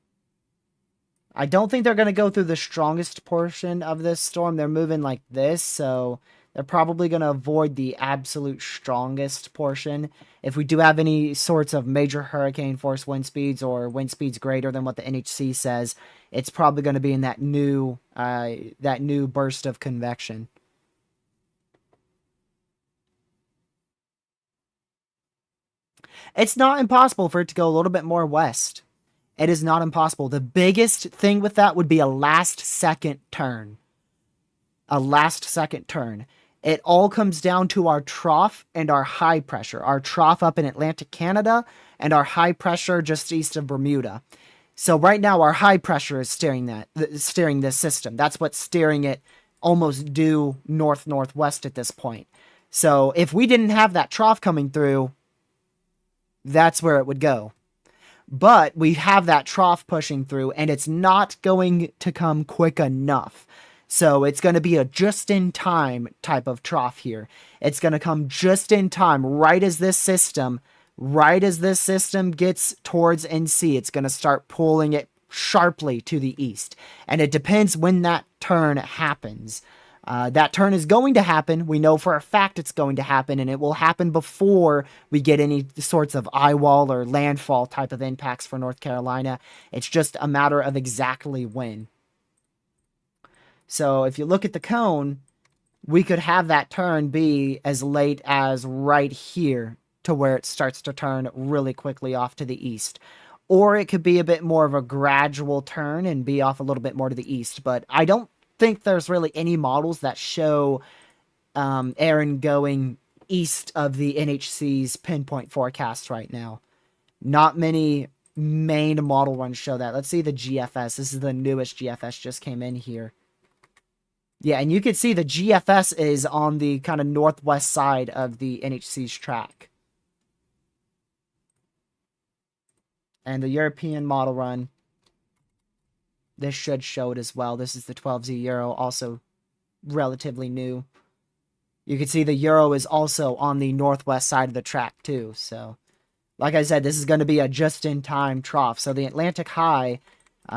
I don't think they're going to go through the strongest portion of this storm. They're moving like this, so they're probably going to avoid the absolute strongest portion. If we do have any sorts of major hurricane force wind speeds or wind speeds greater than what the NHC says, it's probably going to be in that new burst of convection. It's not impossible for it to go a little bit more west. It is not impossible. The biggest thing with that would be a last second turn. A last second turn. It all comes down to our trough and our high pressure. Our trough up in Atlantic Canada and our high pressure just east of Bermuda. So right now our high pressure is steering this system. That's what's steering it almost due north-northwest at this point. So if we didn't have that trough coming through, that's where it would go. But we have that trough pushing through, and it's not going to come quick enough. So it's going to be a just-in-time type of trough here. It's going to come just in time, right as this system gets towards NC. It's going to start pulling it sharply to the east. And it depends when that turn happens. That turn is going to happen. We know for a fact it's going to happen, and it will happen before we get any sorts of eye wall or landfall type of impacts for North Carolina. It's just a matter of exactly when. So if you look at the cone, we could have that turn be as late as right here to where it starts to turn really quickly off to the east. Or it could be a bit more of a gradual turn and be off a little bit more to the east. But I don't think there's really any models that show Erin going east of the NHC's pinpoint forecast right now. Not many main model runs show that. Let's see the GFS. This is the newest GFS, just came in here. Yeah, and you can see the GFS is on the kind of northwest side of the NHC's track. And the European model run, this should show it as well. This is the 12Z Euro, also relatively new. You can see the Euro is also on the northwest side of the track too. So, like I said, this is going to be a just-in-time trough. So the Atlantic High,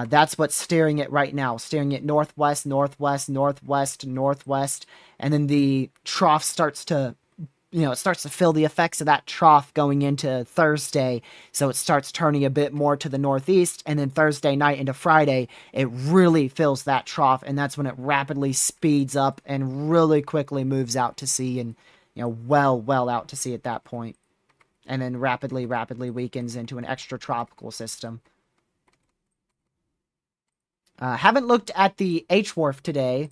that's what's steering it right now. Steering it northwest, northwest, northwest, northwest. And then the trough starts to, it starts to feel the effects of that trough going into Thursday. So it starts turning a bit more to the northeast. And then Thursday night into Friday, it really fills that trough. And that's when it rapidly speeds up and really quickly moves out to sea. And, well out to sea at that point. And then rapidly weakens into an extratropical system. Haven't looked at the H-Wharf today.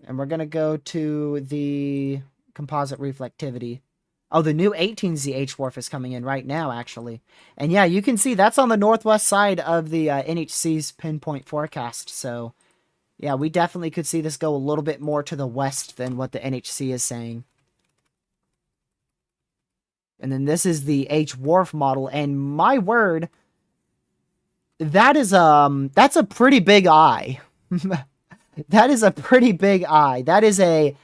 And we're going to go to the composite reflectivity. Oh, the new 18Z H-Wharf is coming in right now, actually. And yeah, you can see that's on the northwest side of the NHC's pinpoint forecast. So, yeah, we definitely could see this go a little bit more to the west than what the NHC is saying. And then this is the H-Wharf model. And my word, that's a pretty big eye. That is a pretty big eye. That is a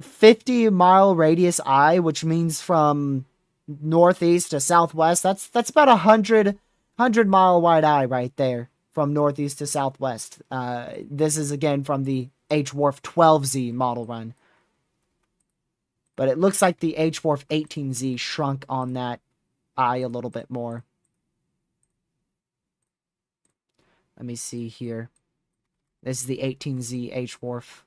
50-mile radius eye, which means from northeast to southwest. That's about a 100-mile wide eye right there from northeast to southwest. This is, again, from the H-Wharf 12Z model run. But it looks like the H-Wharf 18Z shrunk on that eye a little bit more. Let me see here. This is the 18Z H-Wharf.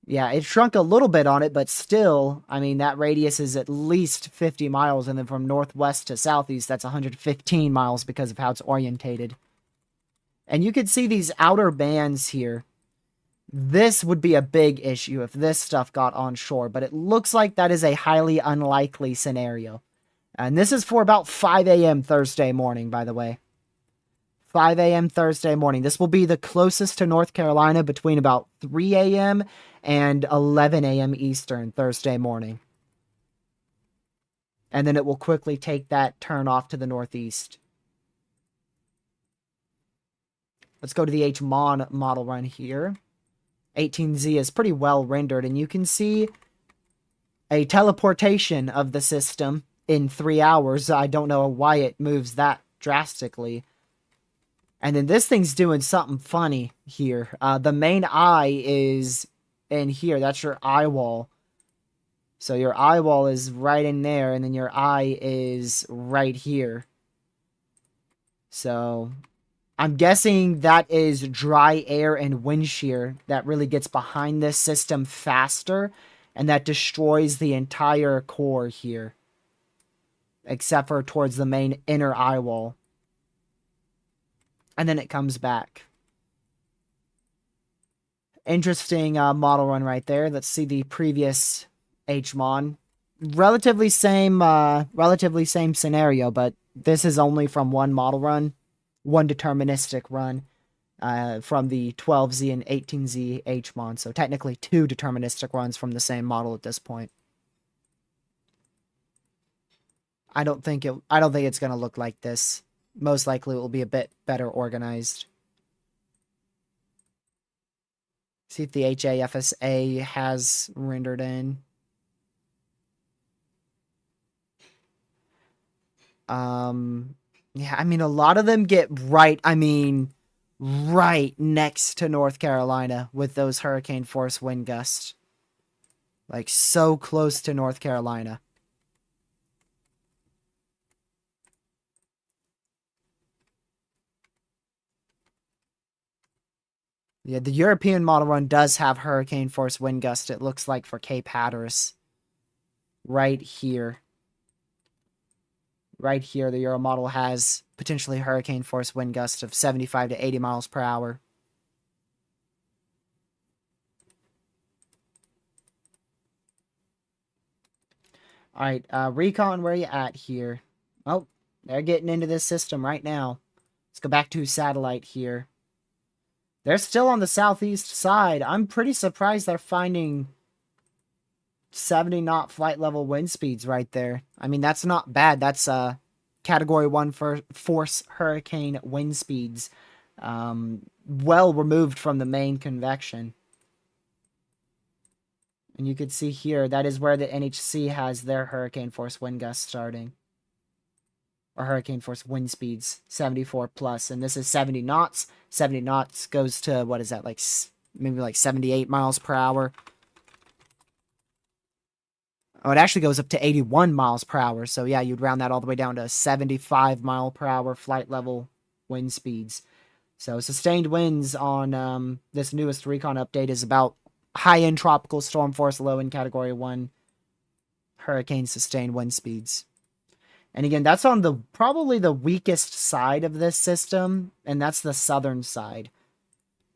Yeah, it shrunk a little bit on it, but still, I mean, that radius is at least 50 miles, and then from northwest to southeast, that's 115 miles because of how it's orientated. And you can see these outer bands here. This would be a big issue if this stuff got onshore, but it looks like that is a highly unlikely scenario. And this is for about 5 a.m. Thursday morning, by the way. 5 a.m. Thursday morning. This will be the closest to North Carolina between about 3 a.m. and 11 a.m. Eastern Thursday morning. And then it will quickly take that turn off to the northeast. Let's go to the HMON model run here. 18Z is pretty well rendered, and you can see a teleportation of the system in 3 hours. I don't know why it moves that drastically. And then this thing's doing something funny here. The main eye is in here. That's your eye wall. So your eye wall is right in there, and then your eye is right here. So I'm guessing that is dry air and wind shear that really gets behind this system faster, and that destroys the entire core here. Except for towards the main inner eye wall. And then it comes back. Interesting model run right there. Let's see the previous HMON. Relatively same scenario, but this is only from one model run, one deterministic run from the 12Z and 18Z HMON. So technically 2 deterministic runs from the same model at this point. I don't think it's going to look like this. Most likely it will be a bit better organized. See if the HAFSA has rendered in. Yeah, I mean, a lot of them get right next to North Carolina with those hurricane force wind gusts. Like, so close to North Carolina. Yeah, the European model run does have hurricane force wind gust, it looks like, for Cape Hatteras. Right here. Right here, the Euro model has potentially hurricane force wind gusts of 75 to 80 miles per hour. Alright, Recon, where are you at here? Oh, they're getting into this system right now. Let's go back to satellite here. They're still on the southeast side. I'm pretty surprised they're finding 70 knot flight level wind speeds right there. I mean, that's not bad. That's category 1 for force hurricane wind speeds. Well removed from the main convection. And you can see here, that is where the NHC has their hurricane force wind gusts starting. Or hurricane force wind speeds, 74 plus. And this is 70 knots. 70 knots goes to, what is that, like maybe like 78 miles per hour. Oh, it actually goes up to 81 miles per hour. So yeah, you'd round that all the way down to 75 mile per hour flight level wind speeds. So sustained winds on this newest recon update is about high-end tropical storm force, low-end category 1 hurricane sustained wind speeds. And again, that's on the probably the weakest side of this system, and that's the southern side.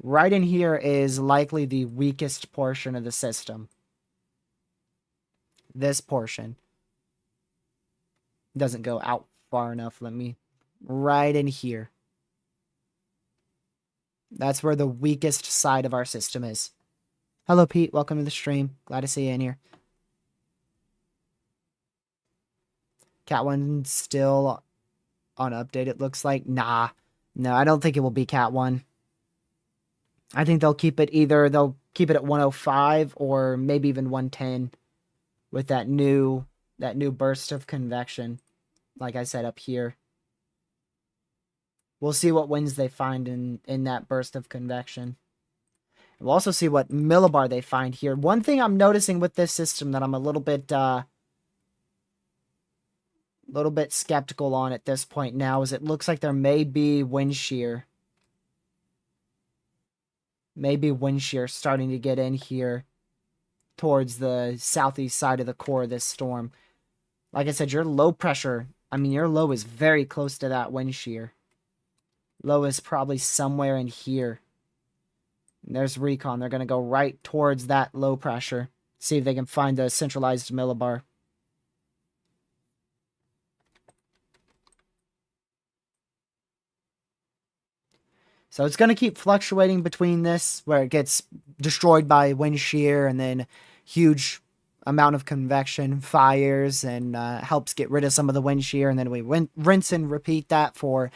Right in here is likely the weakest portion of the system. This portion doesn't go out far enough. Right in here. That's where the weakest side of our system is. Hello, Pete. Welcome to the stream. Glad to see you in here. Cat 1 still on update, it looks like. Nah. No, I don't think it will be Cat 1. I think they'll keep it at 105 or maybe even 110 with that new burst of convection. Like I said up here. We'll see what winds they find in that burst of convection. We'll also see what millibar they find here. One thing I'm noticing with this system that I'm a little bit skeptical on at this point now is it looks like there may be wind shear. Maybe wind shear starting to get in here towards the southeast side of the core of this storm. Like I said, your low pressure, I mean, your low is very close to that wind shear. Low is probably somewhere in here. And there's recon. They're going to go right towards that low pressure. See if they can find the centralized millibar. So it's going to keep fluctuating between this, where it gets destroyed by wind shear and then huge amount of convection, fires, and helps get rid of some of the wind shear. And then we rinse and repeat that for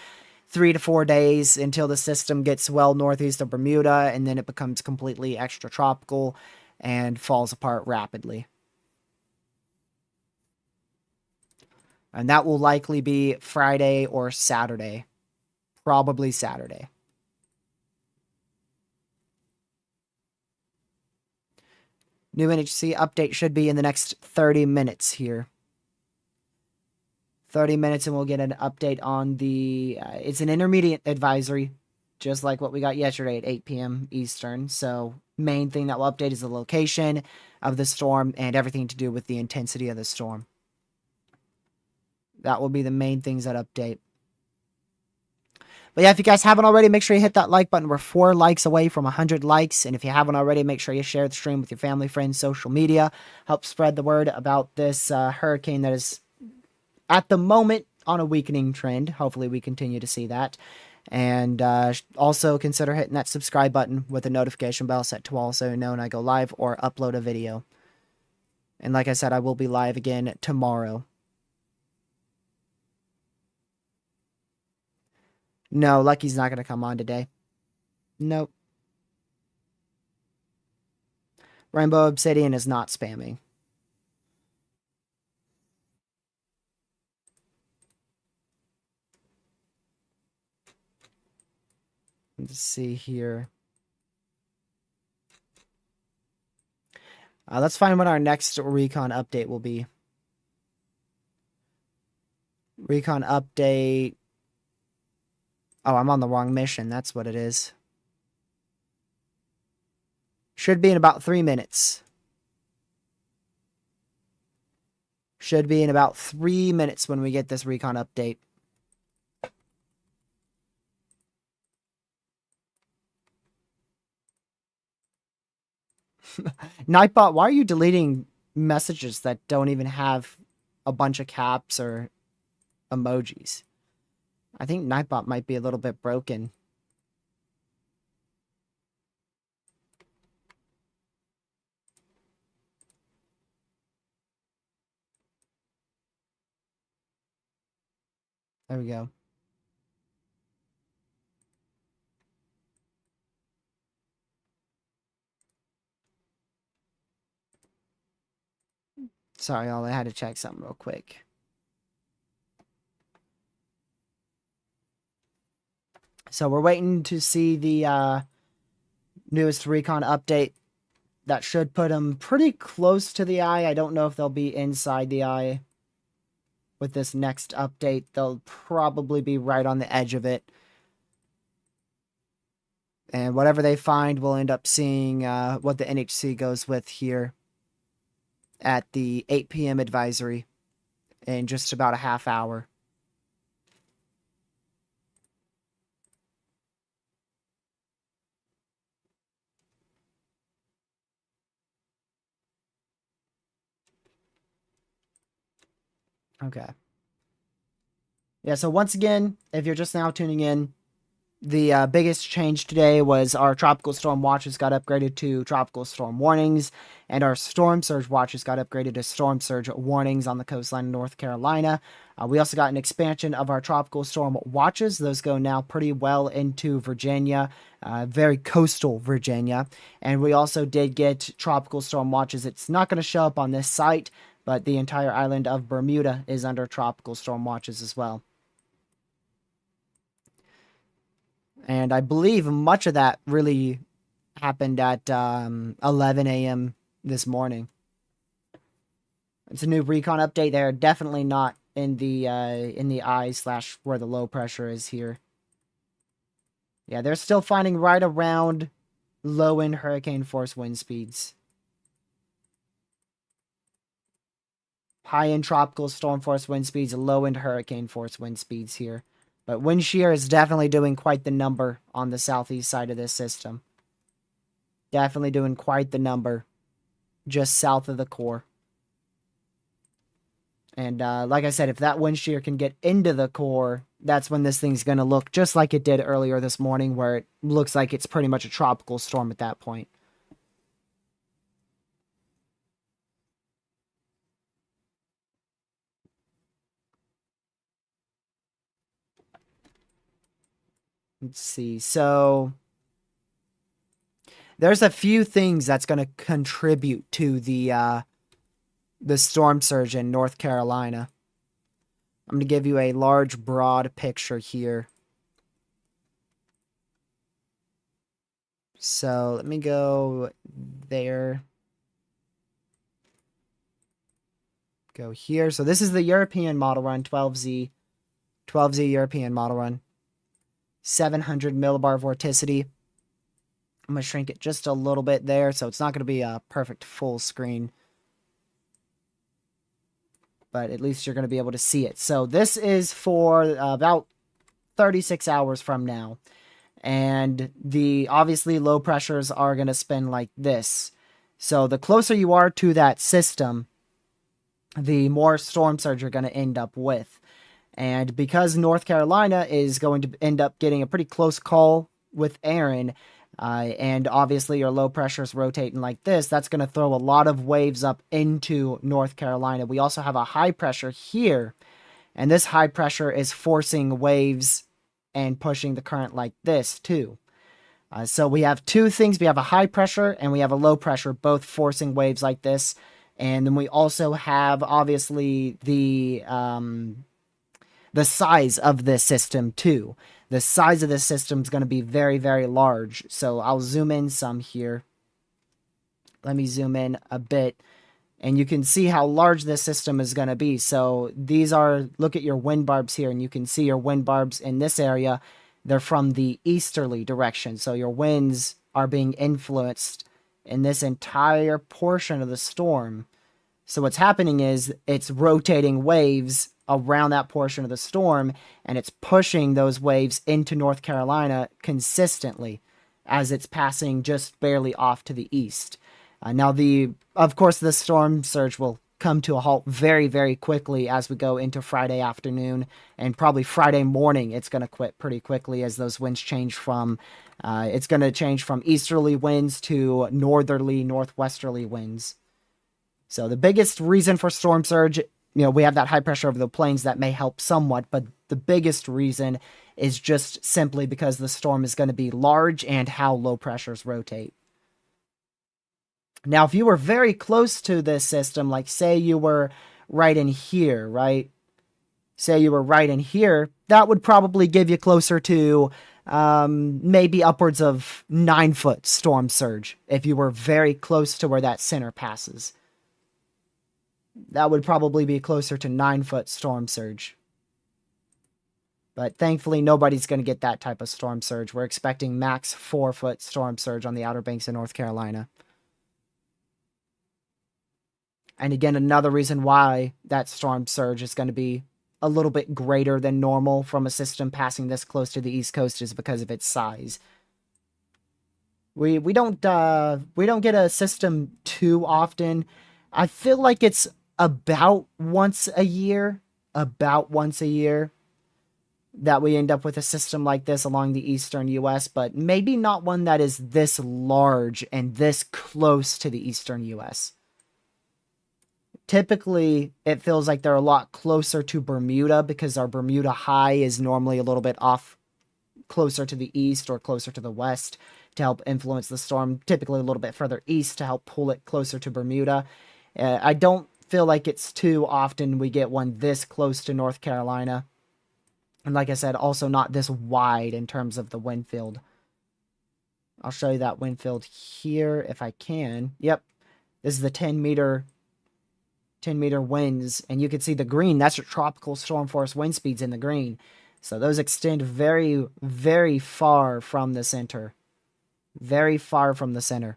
3 to 4 days until the system gets well northeast of Bermuda, and then it becomes completely extratropical and falls apart rapidly. And that will likely be Friday or Saturday. Probably Saturday. New NHC update should be in the next 30 minutes here. 30 minutes and we'll get an update on the... it's an intermediate advisory, just like what we got yesterday at 8 p.m. Eastern. So main thing that will update is the location of the storm and everything to do with the intensity of the storm. That will be the main things that update. But yeah, if you guys haven't already, make sure you hit that like button. We're 4 likes away from 100 likes. And if you haven't already, make sure you share the stream with your family, friends, social media. Help spread the word about this hurricane that is, at the moment, on a weakening trend. Hopefully we continue to see that. And also consider hitting that subscribe button with the notification bell set to all so you know when I go live or upload a video. And like I said, I will be live again tomorrow. No, Lucky's not going to come on today. Nope. Rainbow Obsidian is not spamming. Let's see here. Let's find what our next recon update will be. Recon update... Oh, I'm on the wrong mission. That's what it is. Should be in about 3 minutes. Should be in about 3 minutes when we get this recon update. Nightbot, why are you deleting messages that don't even have a bunch of caps or emojis? I think Nightbot might be a little bit broken. There we go. Sorry, y'all. I had to check something real quick. So we're waiting to see the newest recon update. That should put them pretty close to the eye. I don't know if they'll be inside the eye with this next update. They'll probably be right on the edge of it. And whatever they find, we'll end up seeing what the NHC goes with here at the 8 p.m. advisory in just about a half hour. Okay. Yeah, so once again, if you're just now tuning in, the biggest change today was our tropical storm watches got upgraded to tropical storm warnings, and our storm surge watches got upgraded to storm surge warnings on the coastline of North Carolina. We also got an expansion of our tropical storm watches. Those go now pretty well into Virginia, very coastal Virginia. And we also did get tropical storm watches. It's not going to show up on this site, but the entire island of Bermuda is under tropical storm watches as well. And I believe much of that really happened at 11 a.m. this morning. It's a new recon update. They're definitely not in the eye / where the low pressure is here. Yeah, they're still finding right around low-end hurricane force wind speeds. High-end tropical storm force wind speeds, low-end hurricane force wind speeds here. But wind shear is definitely doing quite the number on the southeast side of this system. Definitely doing quite the number just south of the core. And like I said, if that wind shear can get into the core, that's when this thing's going to look just like it did earlier this morning, where it looks like it's pretty much a tropical storm at that point. Let's see. So there's a few things that's going to contribute to the storm surge in North Carolina. I'm going to give you a large, broad picture here. So let me go there. Go here. So this is the European model run, 12Z. 12Z European model run. 700 millibar vorticity. I'm going to shrink it just a little bit there, so it's not going to be a perfect full screen. But at least you're going to be able to see it. So this is for about 36 hours from now. And the obviously low pressures are going to spin like this. So the closer you are to that system, the more storm surge you're going to end up with. And because North Carolina is going to end up getting a pretty close call with Erin, and obviously your low pressure is rotating like this, that's going to throw a lot of waves up into North Carolina. We also have a high pressure here, and this high pressure is forcing waves and pushing the current like this too. So we have two things. We have a high pressure and we have a low pressure, both forcing waves like this. And then we also have obviously the size of this system too. The size of this system is going to be very, very large. So I'll zoom in some here. Let me zoom in a bit. And you can see how large this system is going to be. So these are, look at your wind barbs here, and you can see your wind barbs in this area. They're from the easterly direction. So your winds are being influenced in this entire portion of the storm. So what's happening is it's rotating waves around that portion of the storm, and it's pushing those waves into North Carolina consistently as it's passing just barely off to the east. Now, of course, the storm surge will come to a halt very, very quickly as we go into Friday afternoon, and probably Friday morning it's going to quit pretty quickly as those winds change from, it's going to change from easterly winds to northerly, northwesterly winds. So the biggest reason for storm surge, we have that high pressure over the plains that may help somewhat, but the biggest reason is just simply because the storm is going to be large and how low pressures rotate. Now, if you were very close to this system, like say you were right in here, right? Say you were right in here, that would probably give you closer to maybe upwards of 9-foot storm surge if you were very close to where that center passes. That would probably be closer to 9-foot storm surge. But thankfully, nobody's going to get that type of storm surge. We're expecting max 4-foot storm surge on the Outer Banks of North Carolina. And again, another reason why that storm surge is going to be a little bit greater than normal from a system passing this close to the East Coast is because of its size. We don't get a system too often. I feel like it's about once a year that we end up with a system like this along the eastern US, but maybe not one that is this large and this close to the eastern US. Typically, it feels like they're a lot closer to Bermuda because our Bermuda high is normally a little bit off closer to the east or closer to the west to help influence the storm, typically a little bit further east to help pull it closer to Bermuda. I don't feel like it's too often we get one this close to North Carolina. And like I said, also not this wide in terms of the wind field. I'll show you that wind field here if I can. Yep, this is the 10-meter winds, and you can see the green. That's your tropical storm force wind speeds in the green. So those extend very, very far from the center. Very far from the center.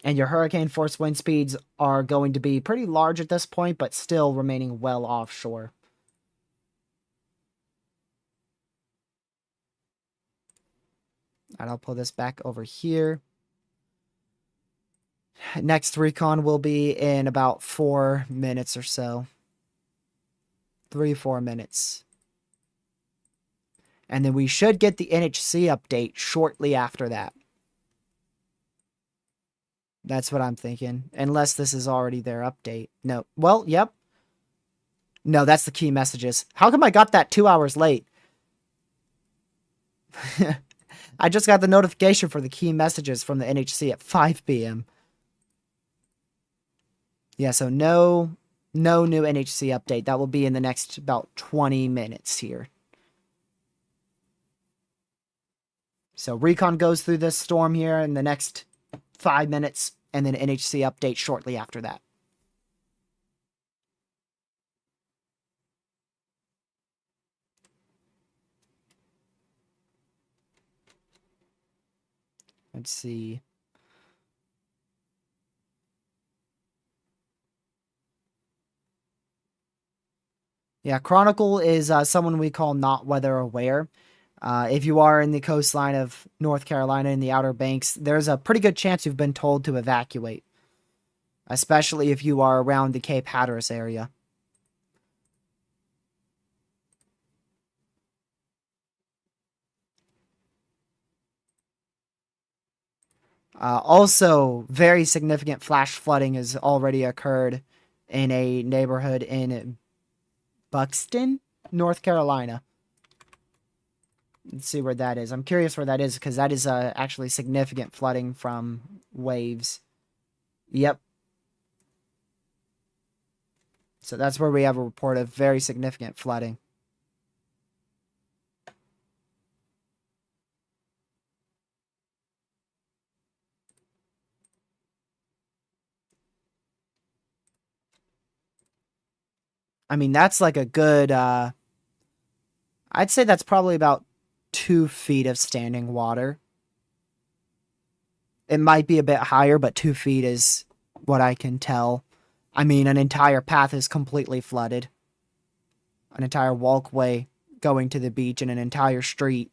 And your hurricane force wind speeds are going to be pretty large at this point, but still remaining well offshore. And I'll pull this back over here. Next recon will be in about 4 minutes or so. 3-4 minutes. And then we should get the NHC update shortly after that. That's what I'm thinking. Unless this is already their update. No. Well, yep. No, that's the key messages. How come I got that 2 hours late? I just got the notification for the key messages from the NHC at 5 p.m. Yeah, so no new NHC update. That will be in the next about 20 minutes here. So recon goes through this storm here in the next 5 minutes, and then NHC update shortly after that. Let's see. Yeah, Chronicle is someone we call not weather aware. If you are in the coastline of North Carolina in the Outer Banks, there's a pretty good chance you've been told to evacuate, especially if you are around the Cape Hatteras area. Also, very significant flash flooding has already occurred in a neighborhood in Buxton, North Carolina. Let's see where that is. I'm curious where that is because that is actually significant flooding from waves. Yep. So that's where we have a report of very significant flooding. I mean, that's like a good, I'd say that's probably about 2 feet of standing water. It might be a bit higher, but 2 feet is what I can tell. I mean, an entire path is completely flooded. An entire walkway going to the beach and an entire street.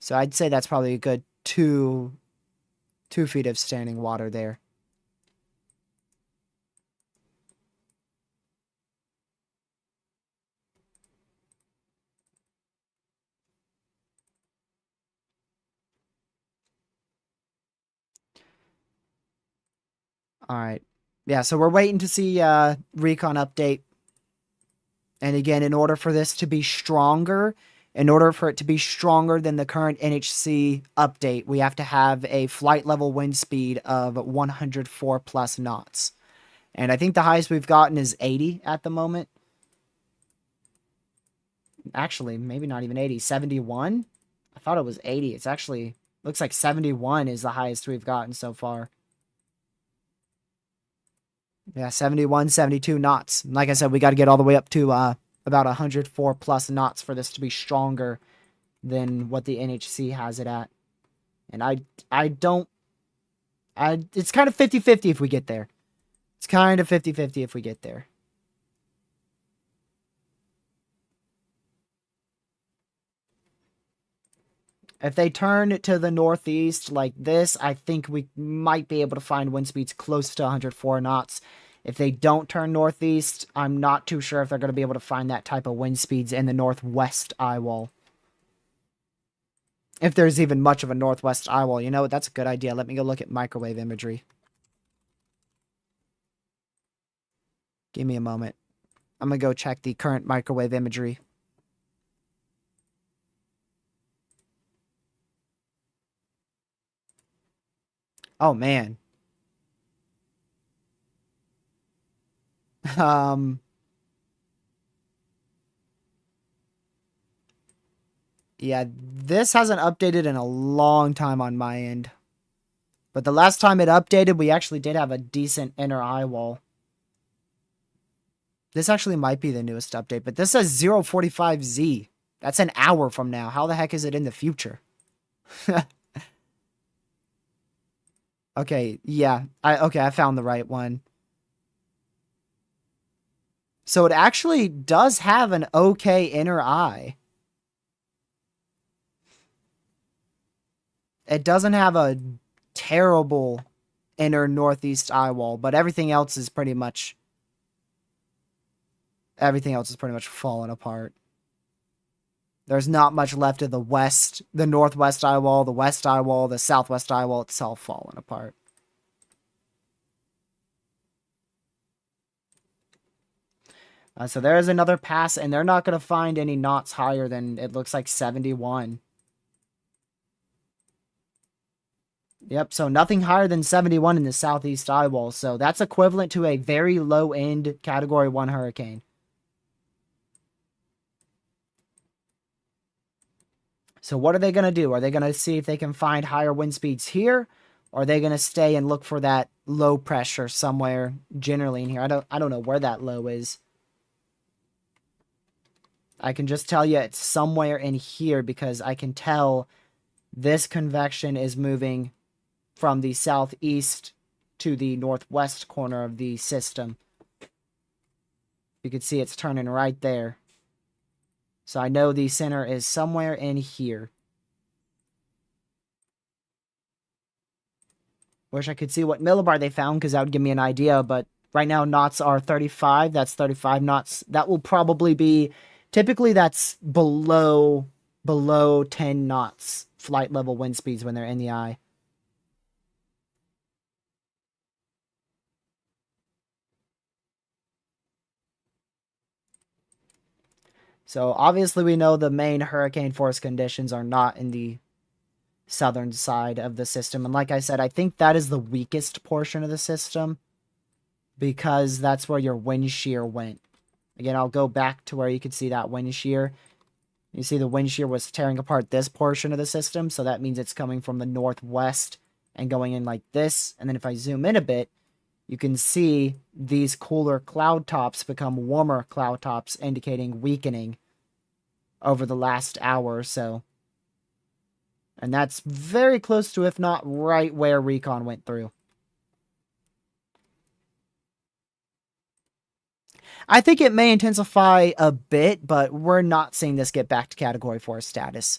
So I'd say that's probably a good 2 feet of standing water there. All right. Yeah, so we're waiting to see recon update. And again, in order for this to be stronger, in order for it to be stronger than the current NHC update, we have to have a flight level wind speed of 104 plus knots. And I think the highest we've gotten is 80 at the moment. Actually, maybe not even 80. 71? I thought it was 80. It's actually, looks like 71 is the highest we've gotten so far. Yeah, 71, 72 knots. Like I said, we got to get all the way up to about 104 plus knots for this to be stronger than what the NHC has it at. And it's kind of 50-50 if we get there. It's kind of 50-50 if we get there. If they turn to the northeast like this, I think we might be able to find wind speeds close to 104 knots. If they don't turn northeast, I'm not too sure if they're going to be able to find that type of wind speeds in the northwest eye wall. If there's even much of a northwest eye wall. You know what? That's a good idea. Let me go look at microwave imagery. Give me a moment. I'm going to go check the current microwave imagery. Oh, man. Yeah, this hasn't updated in a long time on my end. But the last time it updated, we actually did have a decent inner eye wall. This actually might be the newest update, but this says 045Z. That's an hour from now. How the heck is it in the future? Okay, yeah. I found the right one. So it actually does have an okay inner eye. It doesn't have a terrible inner northeast eye wall, but everything else is pretty much falling apart. There's not much left of the northwest eye wall, the west eye wall, the southwest eye wall itself falling apart. So there is another pass, and they're not going to find any knots higher than it looks like 71. Yep, so nothing higher than 71 in the southeast eye wall. So that's equivalent to a very low end Category 1 hurricane. So what are they going to do? Are they going to see if they can find higher wind speeds here? Or are they going to stay and look for that low pressure somewhere generally in here? I don't know where that low is. I can just tell you it's somewhere in here because I can tell this convection is moving from the southeast to the northwest corner of the system. You can see it's turning right there. So I know the center is somewhere in here. Wish I could see what millibar they found because that would give me an idea, but right now knots are 35. That's 35 knots. That will probably be, typically that's below 10 knots flight level wind speeds when they're in the eye. So obviously we know the main hurricane force conditions are not in the southern side of the system. And like I said, I think that is the weakest portion of the system because that's where your wind shear went. Again, I'll go back to where you could see that wind shear. You see the wind shear was tearing apart this portion of the system, so that means it's coming from the northwest and going in like this. And then if I zoom in a bit, you can see these cooler cloud tops become warmer cloud tops, indicating weakening over the last hour or so. And that's very close to, if not right where recon went through. I think it may intensify a bit, but we're not seeing this get back to Category 4 status.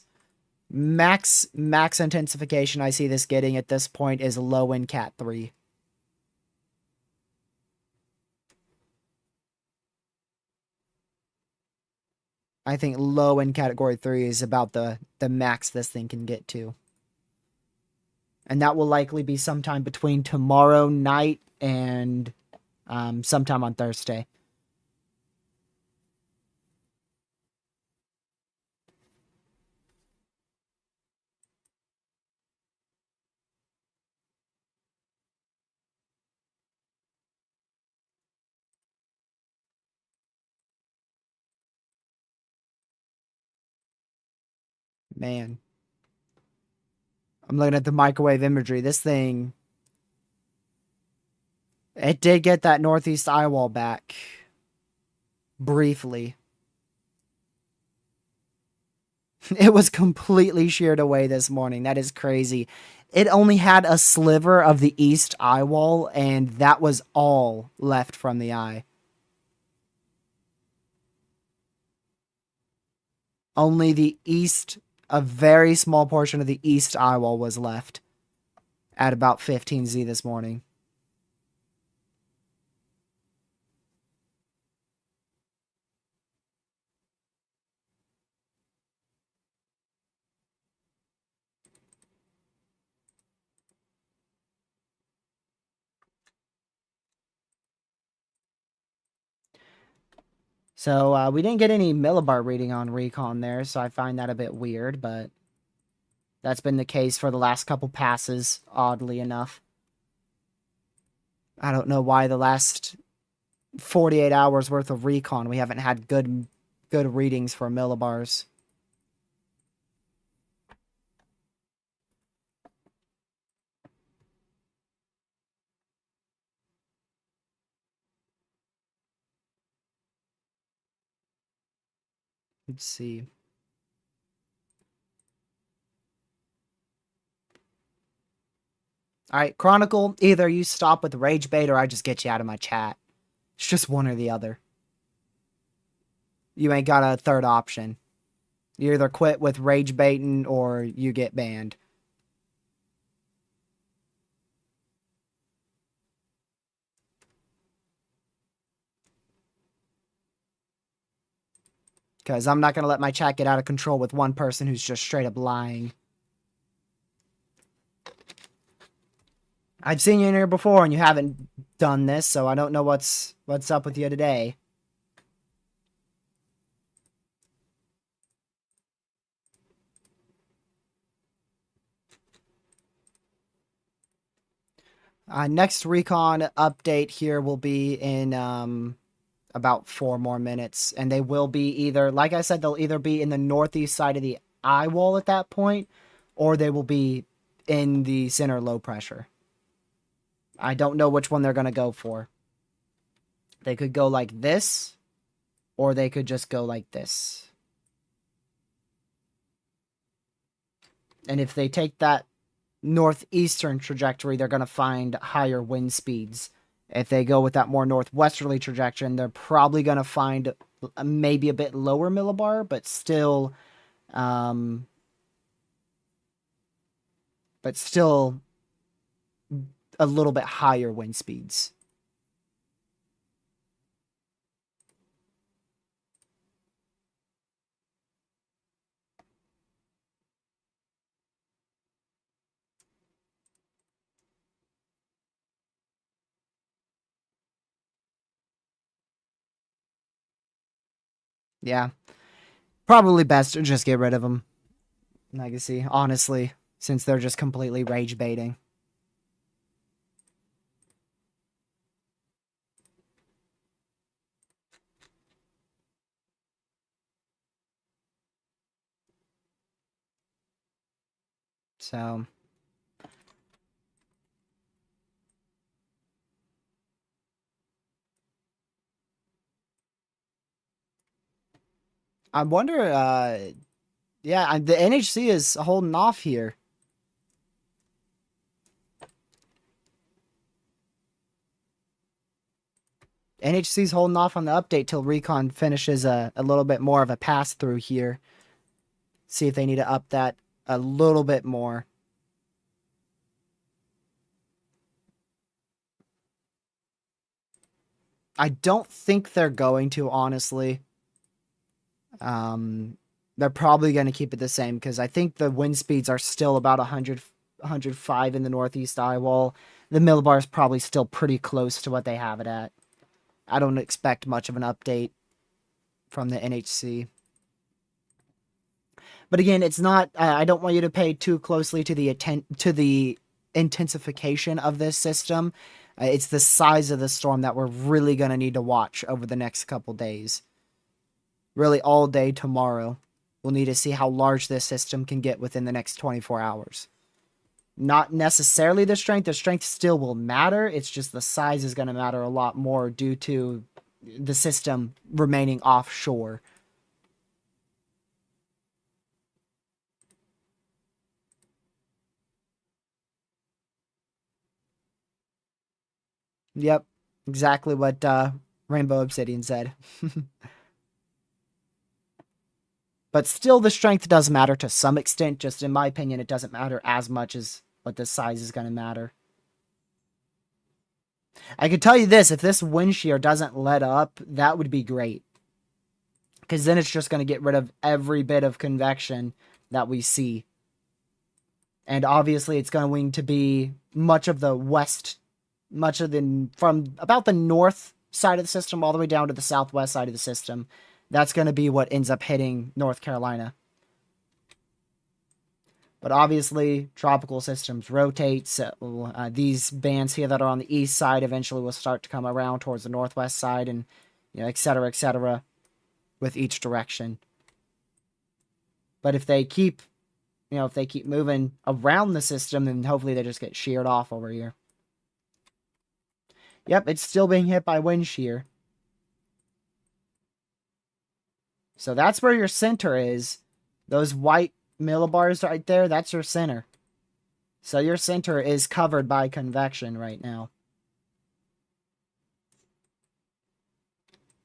Max intensification I see this getting at this point is low in Cat 3. I think low in Category 3 is about the max this thing can get to. And that will likely be sometime between tomorrow night and sometime on Thursday. Man. I'm looking at the microwave imagery. This thing, it did get that northeast eye wall back. Briefly. It was completely sheared away this morning. That is crazy. It only had a sliver of the east eye wall, and that was all left from the eye. Only the east, a very small portion of the east eye wall was left at about 15Z this morning. So we didn't get any millibar reading on recon there, so I find that a bit weird, but that's been the case for the last couple passes, oddly enough. I don't know why the last 48 hours worth of recon we haven't had good readings for millibars. Let's see. All right, Chronicle, either you stop with rage bait or I just get you out of my chat. It's just one or the other. You ain't got a third option. You either quit with rage baiting or you get banned. Because I'm not going to let my chat get out of control with one person who's just straight up lying. I've seen you in here before and you haven't done this, so I don't know what's up with you today. Next recon update here will be in about 4 more minutes, and they will be either, like I said, they'll either be in the northeast side of the eye wall at that point, or they will be in the center low pressure. I don't know which one they're going to go for. They could go like this, or they could just go like this. And if they take that northeastern trajectory, they're going to find higher wind speeds. If they go with that more northwesterly trajectory, they're probably going to find maybe a bit lower millibar, but still a little bit higher wind speeds. Yeah. Probably best to just get rid of them. Legacy, honestly, since they're just completely rage baiting. So I wonder, yeah, the NHC is holding off here. NHC's holding off on the update till Recon finishes a little bit more of a pass through here. See if they need to up that a little bit more. I don't think they're going to, honestly. They're probably going to keep it the same because I think the wind speeds are still about 100, 105 in the northeast eye wall. The millibar is probably still pretty close to what they have it at. I don't expect much of an update from the NHC. But again, it's not. I don't want you to pay too closely to the intensification of this system. It's the size of the storm that we're really going to need to watch over the next couple days. Really, all day tomorrow. We'll need to see how large this system can get within the next 24 hours. Not necessarily the strength. The strength still will matter. It's just the size is going to matter a lot more due to the system remaining offshore. Yep, exactly what Rainbow Obsidian said. But still, the strength does matter to some extent. Just in my opinion, it doesn't matter as much as what the size is going to matter. I could tell you this, if this wind shear doesn't let up, that would be great. Because then it's just going to get rid of every bit of convection that we see. And obviously it's going to be much of the west, much of the, from about the north side of the system all the way down to the southwest side of the system. That's going to be what ends up hitting North Carolina. But obviously, tropical systems rotate, so these bands here that are on the east side eventually will start to come around towards the northwest side, and et cetera, with each direction. But if they keep, if they keep moving around the system, then hopefully they just get sheared off over here. Yep, it's still being hit by wind shear. So that's where your center is. Those white millibars right there, that's your center. So your center is covered by convection right now.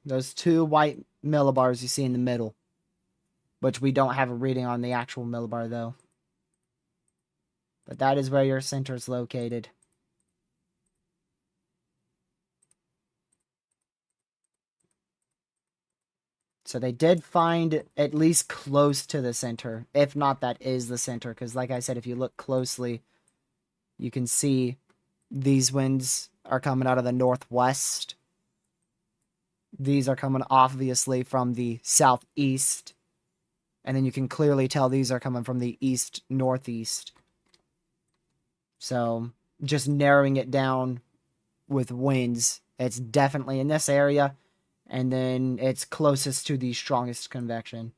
Those two white millibars you see in the middle, which we don't have a reading on the actual millibar though. But that is where your center is located. So they did find at least close to the center. If not, that is the center. Because like I said, if you look closely, you can see these winds are coming out of the northwest. These are coming obviously from the southeast. And then you can clearly tell these are coming from the east-northeast. So just narrowing it down with winds, it's definitely in this area. And then it's closest to the strongest convection.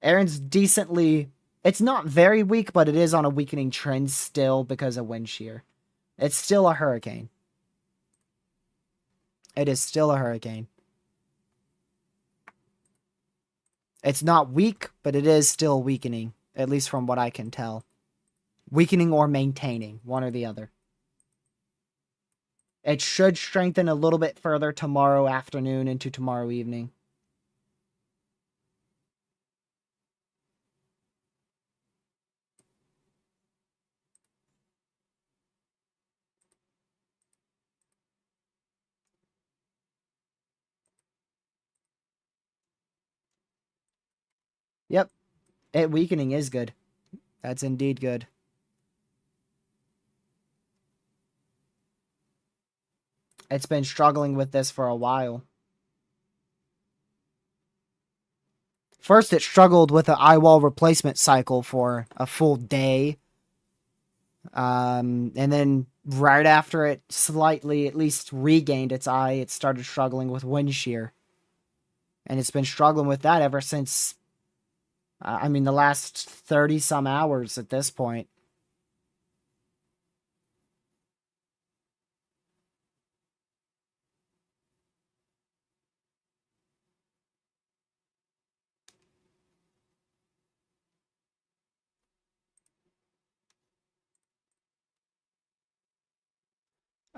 Erin's decently... It's not very weak, but it is on a weakening trend still because of wind shear. It's still a hurricane. It is still a hurricane. It's not weak, but it is still weakening, at least from what I can tell. Weakening or maintaining, one or the other. It should strengthen a little bit further tomorrow afternoon into tomorrow evening. Yep, it weakening is good. That's indeed good. It's been struggling with this for a while. First, it struggled with an eye wall replacement cycle for a full day. And then right after it slightly, at least regained its eye, it started struggling with wind shear. And it's been struggling with that ever since, the last 30-some hours at this point.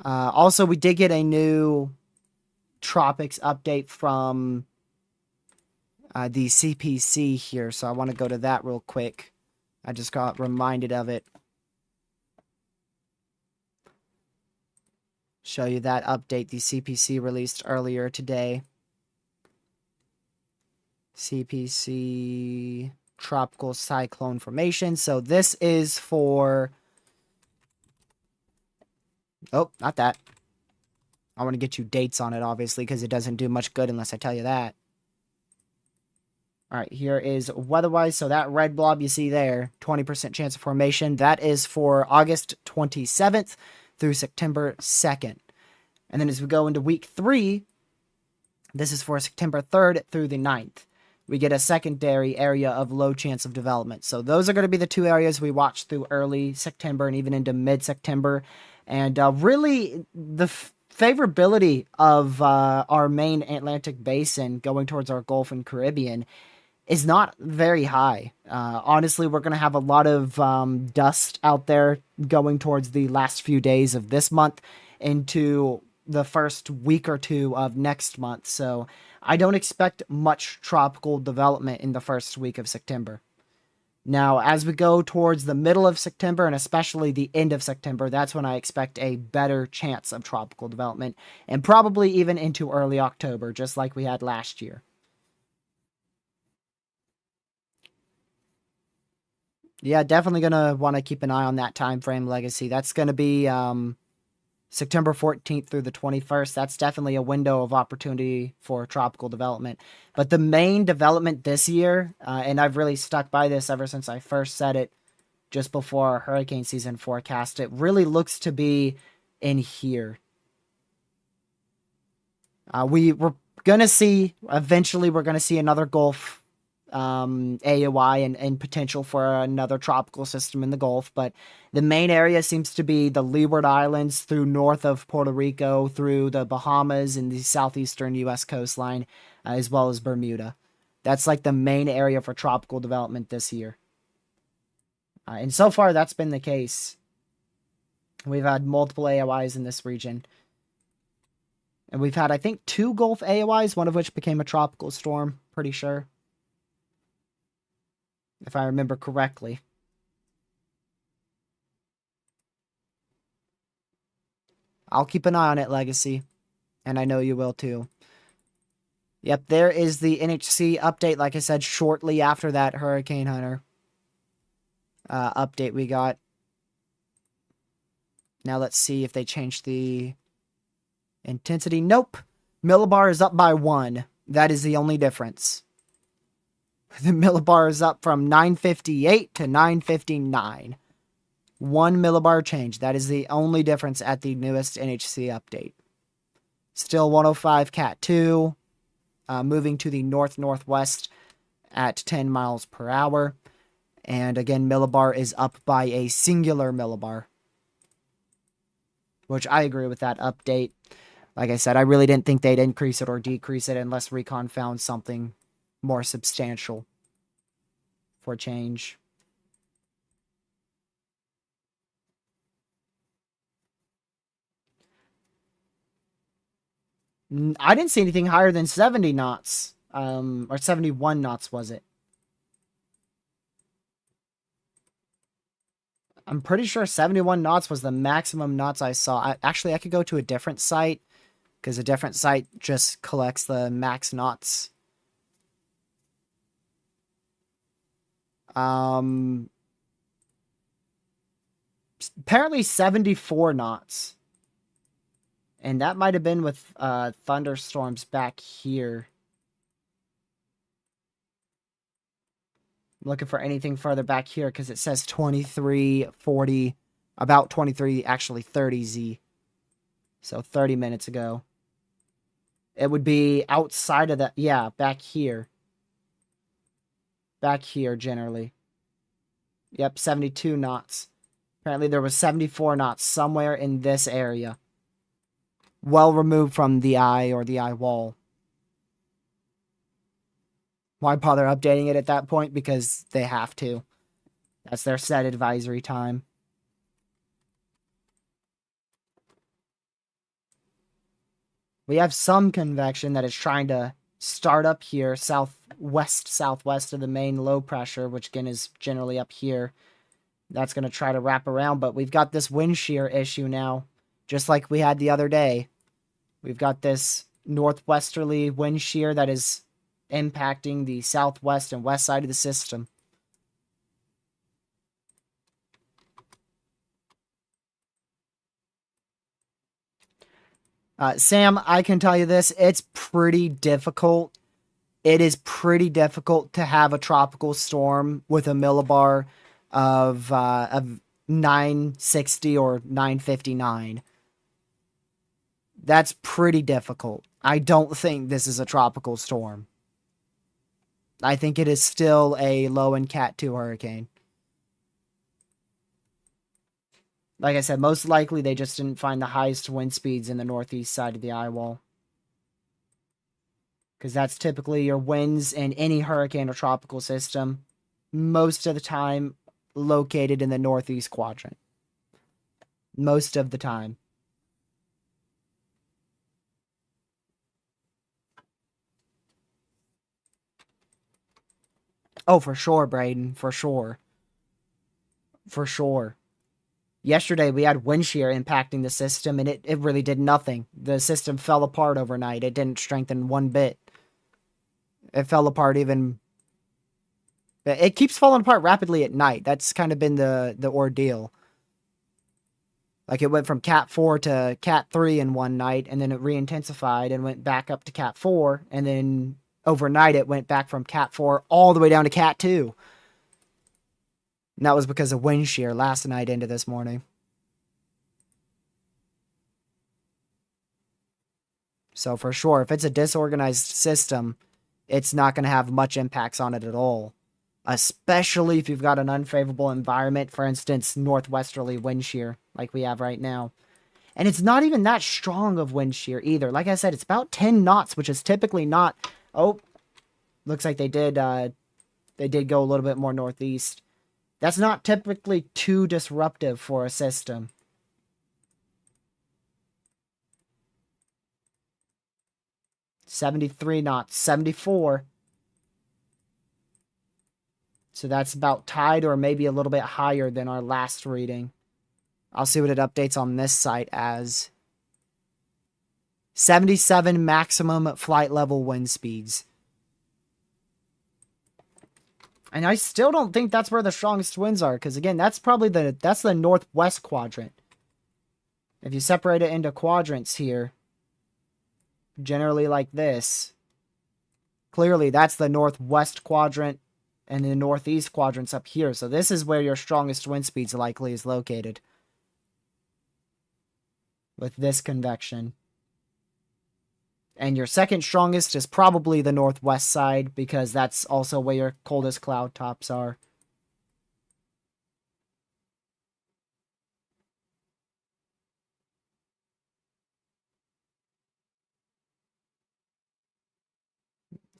Also, we did get a new tropics update from the CPC here, so I want to go to that real quick. I just got reminded of it. Show you that update the CPC released earlier today. CPC tropical cyclone formation. So this is for... Oh, not that. I want to get you dates on it, obviously, because it doesn't do much good unless I tell you that. All right, here is weather-wise. So that red blob you see there, 20% chance of formation. That is for August 27th through September 2nd. And then as we go into week 3, this is for September 3rd through the 9th. We get a secondary area of low chance of development. So those are going to be the two areas we watch through early September and even into mid-September. And really, the favorability of our main Atlantic basin going towards our Gulf and Caribbean is not very high. Honestly, we're going to have a lot of dust out there going towards the last few days of this month into the first week or two of next month. So I don't expect much tropical development in the first week of September. Now, as we go towards the middle of September and especially the end of September, that's when I expect a better chance of tropical development, and probably even into early October, just like we had last year. Yeah, definitely going to want to keep an eye on that time frame legacy. That's going to be September 14th through the 21st. That's definitely a window of opportunity for tropical development. But the main development this year, and I've really stuck by this ever since I first said it just before our hurricane season forecast, it really looks to be in here. We're going to see, eventually we're going to see another Gulf AOI and potential for another tropical system in the Gulf, but the main area seems to be the Leeward Islands through north of Puerto Rico, through the Bahamas and the southeastern U.S. coastline, as well as Bermuda. That's like the main area for tropical development this year. And so far, that's been the case. We've had multiple AOIs in this region. And we've had, I think, 2 Gulf AOIs, one of which became a tropical storm, pretty sure. If I remember correctly. I'll keep an eye on it, Legacy. And I know you will too. Yep, there is the NHC update, like I said, shortly after that Hurricane Hunter update we got. Now let's see if they changed the intensity. Nope. Millibar is up by 1. That is the only difference. The millibar is up from 958 to 959. 1 millibar change. That is the only difference at the newest NHC update. Still 105 Cat 2. Moving to the north-northwest at 10 miles per hour. And again, millibar is up by a singular millibar. Which I agree with that update. Like I said, I really didn't think they'd increase it or decrease it unless Recon found something more substantial for change. I didn't see anything higher than 70 knots. Or 71 knots, was it? I'm pretty sure 71 knots was the maximum knots I saw. Actually, I could go to a different site, because a different site just collects the max knots. Apparently 74 knots. And that might have been with thunderstorms back here. I'm looking for anything further back here because it says 23, 40, about 23, actually 30 Z. So 30 minutes ago. It would be outside of that. Yeah, back here. Back here, generally. Yep, 72 knots. Apparently there was 74 knots somewhere in this area. Well removed from the eye or the eye wall. Why bother updating it at that point? Because they have to. That's their set advisory time. We have some convection that is trying to start up here, southwest of the main low pressure, which again is generally up here. That's going to try to wrap around, but we've got this wind shear issue now, just like we had the other day. We've got this northwesterly wind shear that is impacting the southwest and west side of the system. Sam, I can tell you this, it's pretty difficult. It is pretty difficult to have a tropical storm with a millibar of 960 or 959. That's pretty difficult. I don't think this is a tropical storm. I think it is still a low and Cat 2 hurricane. Like I said, most likely they just didn't find the highest wind speeds in the northeast side of the eye wall. Because that's typically your winds in any hurricane or tropical system. Most of the time located in the northeast quadrant. Most of the time. Oh, for sure, Braden. For sure. For sure. Yesterday, we had wind shear impacting the system, and it really did nothing. The system fell apart overnight. It didn't strengthen one bit. It fell apart even... It keeps falling apart rapidly at night. That's kind of been the ordeal. Like, it went from Cat 4 to Cat 3 in one night, and then it re-intensified and went back up to Cat 4, and then overnight it went back from Cat 4 all the way down to Cat 2. And that was because of wind shear last night into this morning. So for sure, if it's a disorganized system, it's not going to have much impacts on it at all. Especially if you've got an unfavorable environment, for instance, northwesterly wind shear, like we have right now. And it's not even that strong of wind shear either. Like I said, it's about 10 knots, which is typically not... Oh, looks like they did go a little bit more northeast. That's not typically too disruptive for a system. $73 knots, 74. So that's about tied or maybe a little bit higher than our last reading. I'll see what it updates on this site as. 77 maximum flight level wind speeds. And I still don't think that's where the strongest winds are, because again, that's probably that's the northwest quadrant. If you separate it into quadrants here, generally like this, clearly that's the northwest quadrant and the northeast quadrant's up here. So this is where your strongest wind speeds likely is located with this convection. And your second strongest is probably the northwest side, because that's also where your coldest cloud tops are.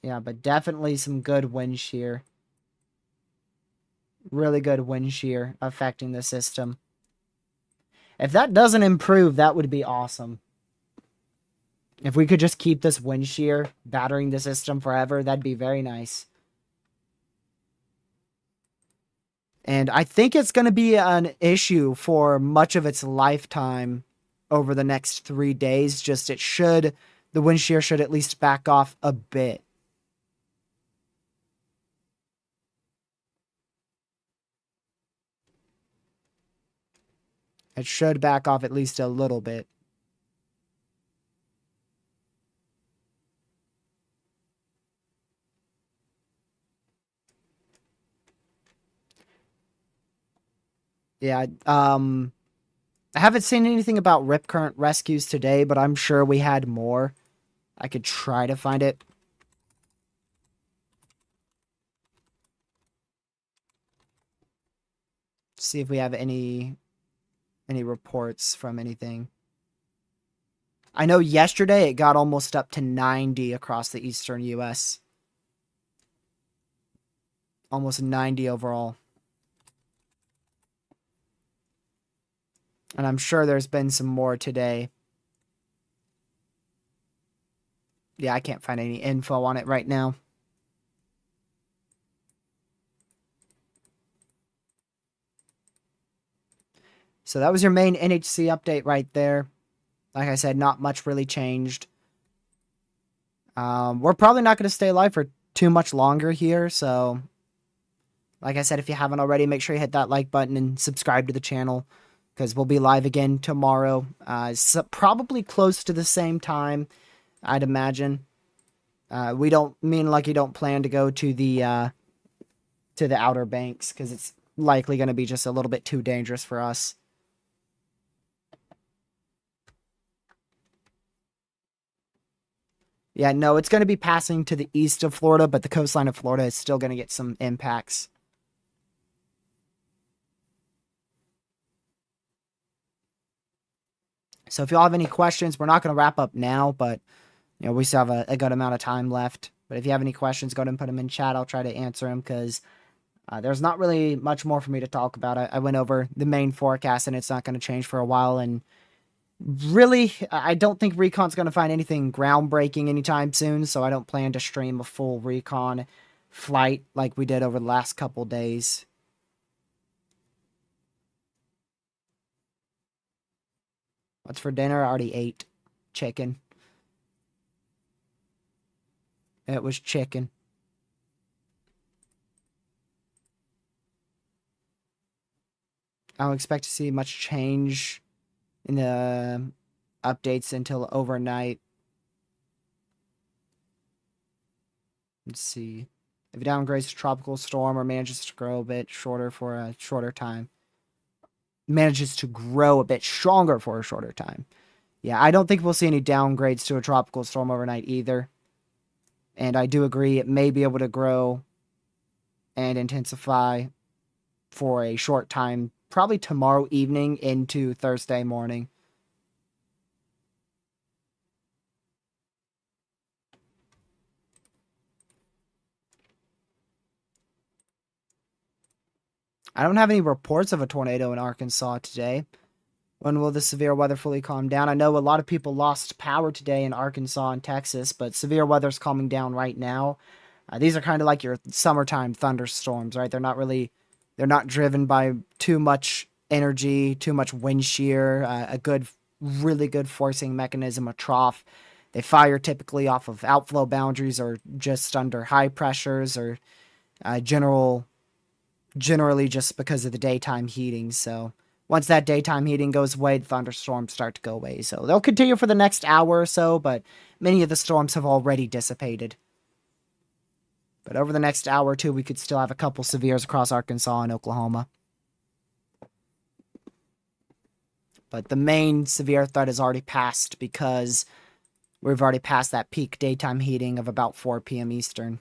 Yeah, but definitely some good wind shear. Really good wind shear affecting the system. If that doesn't improve, that would be awesome. If we could just keep this wind shear battering the system forever, that'd be very nice. And I think it's going to be an issue for much of its lifetime over the next 3 days. Just the wind shear should at least back off a bit. It should back off at least a little bit. Yeah, I haven't seen anything about rip current rescues today, but I'm sure we had more. I could try to find it. See if we have any reports from anything. I know yesterday it got almost up to 90 across the eastern US. Almost 90 overall. And I'm sure there's been some more today. Yeah, I can't find any info on it right now. So that was your main NHC update right there. Like I said, not much really changed. We're probably not going to stay live for too much longer here. So, like I said, if you haven't already, make sure you hit that like button and subscribe to the channel, because we'll be live again tomorrow. So probably close to the same time, I'd imagine. We don't plan to go to the Outer Banks, because it's likely going to be just a little bit too dangerous for us. Yeah, no, it's going to be passing to the east of Florida, but the coastline of Florida is still going to get some impacts. So if y'all have any questions, we're not going to wrap up now, but we still have a good amount of time left. But if you have any questions, go ahead and put them in chat. I'll try to answer them, because there's not really much more for me to talk about. I went over the main forecast, and it's not going to change for a while. And really, I don't think Recon's going to find anything groundbreaking anytime soon, so I don't plan to stream a full Recon flight like we did over the last couple days. What's for dinner? I already ate chicken. It was chicken. I don't expect to see much change in the updates until overnight. Let's see. If it downgrades to tropical storm or manages to grow a bit shorter for a shorter time. Manages to grow a bit stronger for a shorter time. Yeah, I don't think we'll see any downgrades to a tropical storm overnight either. And I do agree it may be able to grow and intensify for a short time, probably tomorrow evening into Thursday morning. I don't have any reports of a tornado in Arkansas today. When will the severe weather fully calm down? I know a lot of people lost power today in Arkansas and Texas, but severe weather's calming down right now. These are kind of like your summertime thunderstorms, right? They're not driven by too much energy, too much wind shear, really good forcing mechanism, a trough. They fire typically off of outflow boundaries or just under high pressures or uh, general, generally just because of the daytime heating. So once that daytime heating goes away, the thunderstorms start to go away. So they'll continue for the next hour or so, but many of the storms have already dissipated. But over the next hour or two, we could still have a couple severes across Arkansas and Oklahoma. But the main severe threat has already passed because we've already passed that peak daytime heating of about 4 p.m. Eastern.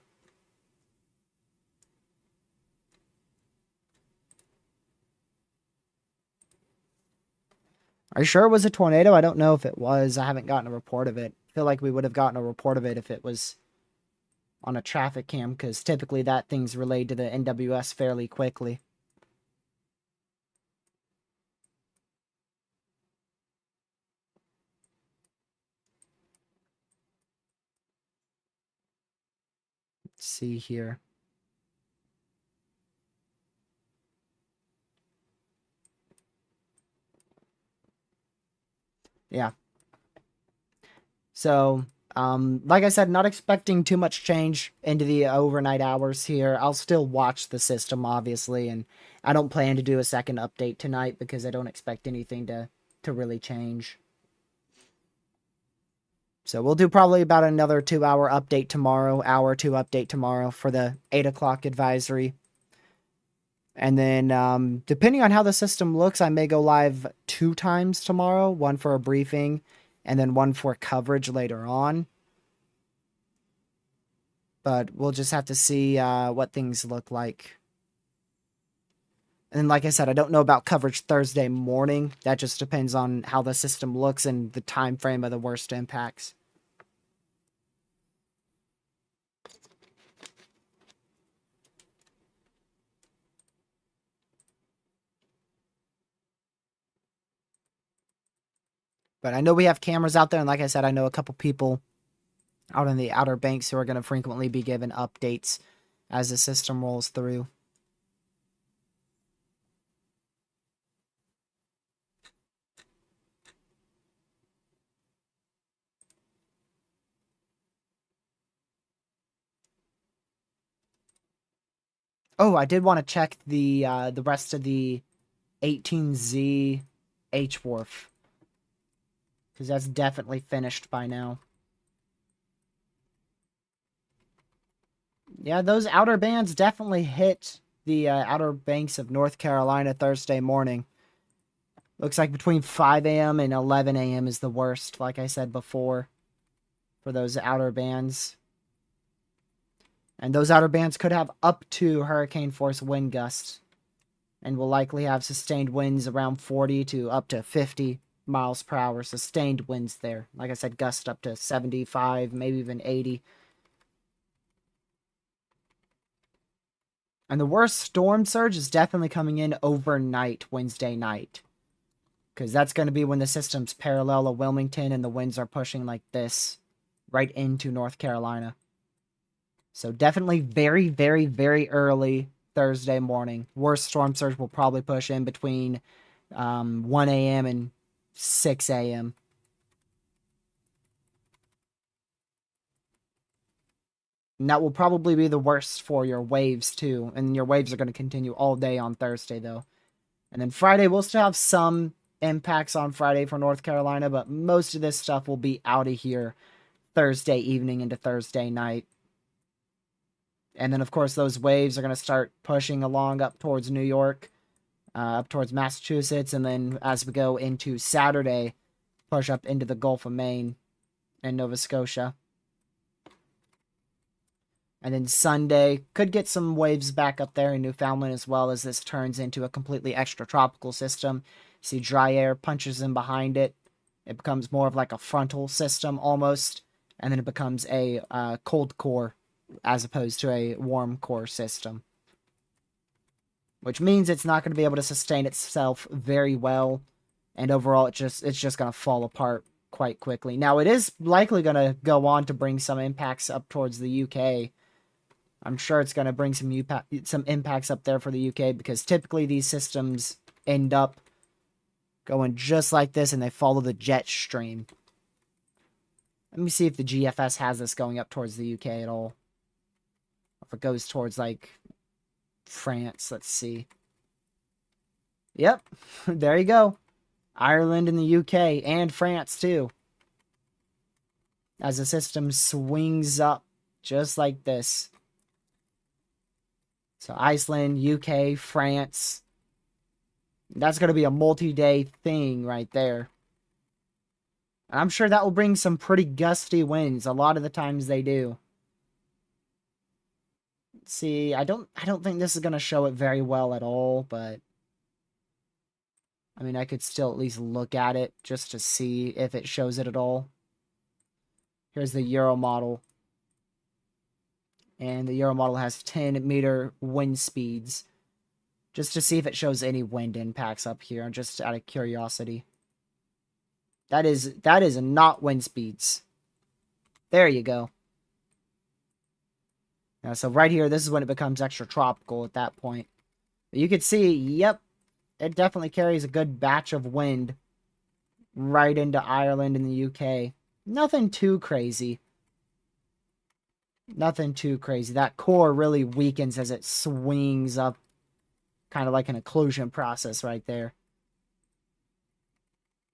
Are you sure it was a tornado? I don't know if it was. I haven't gotten a report of it. I feel like we would have gotten a report of it if it was on a traffic cam, because typically that thing's relayed to the NWS fairly quickly. Let's see here. Yeah. So, like I said, not expecting too much change into the overnight hours here. I'll still watch the system, obviously, and I don't plan to do a second update tonight because I don't expect anything to really change. So we'll do probably about another 2-hour update tomorrow, hour 2 update tomorrow for the 8 o'clock advisory. And then, depending on how the system looks, I may go live 2 times tomorrow, one for a briefing and then one for coverage later on. But we'll just have to see what things look like. And then, like I said, I don't know about coverage Thursday morning. That just depends on how the system looks and the time frame of the worst impacts. But I know we have cameras out there, and like I said, I know a couple people out in the Outer Banks who are going to frequently be given updates as the system rolls through. Oh, I did want to check the rest of the 18Z H Wharf, because that's definitely finished by now. Yeah, those outer bands definitely hit the Outer Banks of North Carolina Thursday morning. Looks like between 5 a.m. and 11 a.m. is the worst, like I said before, for those outer bands. And those outer bands could have up to hurricane force wind gusts, and will likely have sustained winds around 40 to up to 50 miles per hour. Sustained winds there. Like I said, gusts up to 75, maybe even 80. And the worst storm surge is definitely coming in overnight, Wednesday night. Because that's going to be when the system's parallel of Wilmington and the winds are pushing like this right into North Carolina. So definitely very, very, very early Thursday morning. Worst storm surge will probably push in between 1 a.m. and 6 a.m. And that will probably be the worst for your waves, too. And your waves are going to continue all day on Thursday, though. And then Friday, we'll still have some impacts on Friday for North Carolina, but most of this stuff will be out of here Thursday evening into Thursday night. And then, of course, those waves are going to start pushing along up towards New York, up towards Massachusetts, and then as we go into Saturday, push up into the Gulf of Maine and Nova Scotia. And then Sunday, could get some waves back up there in Newfoundland as well, as this turns into a completely extratropical system. See, dry air punches in behind it. It becomes more of like a frontal system almost. And then it becomes a cold core as opposed to a warm core system. which means it's not going to be able to sustain itself very well, and overall it's just going to fall apart quite quickly. Now, it is likely going to go on to bring some impacts up towards the UK. I'm sure it's going to bring some impacts up there for the UK, because typically these systems end up going just like this, and they follow the jet stream. Let me see if the GFS has this going up towards the UK at all. If it goes towards, like, France, let's see. Yep, there you go. Ireland and the UK, and France, too. As the system swings up just like this. So Iceland, UK, France. That's going to be a multi-day thing right there. And I'm sure that will bring some pretty gusty winds. A lot of the times they do. Let's see, I don't think this is going to show it very well at all, but I mean, I could still at least look at it just to see if it shows it at all. Here's the Euro model. And the Euro model has 10-meter wind speeds. Just to see if it shows any wind impacts up here, just out of curiosity. That is not wind speeds. There you go. Now, so right here, this is when it becomes extra tropical at that point. But you can see, yep, it definitely carries a good batch of wind right into Ireland and the UK. Nothing too crazy. Nothing too crazy. That core really weakens as it swings up, kind of like an occlusion process right there.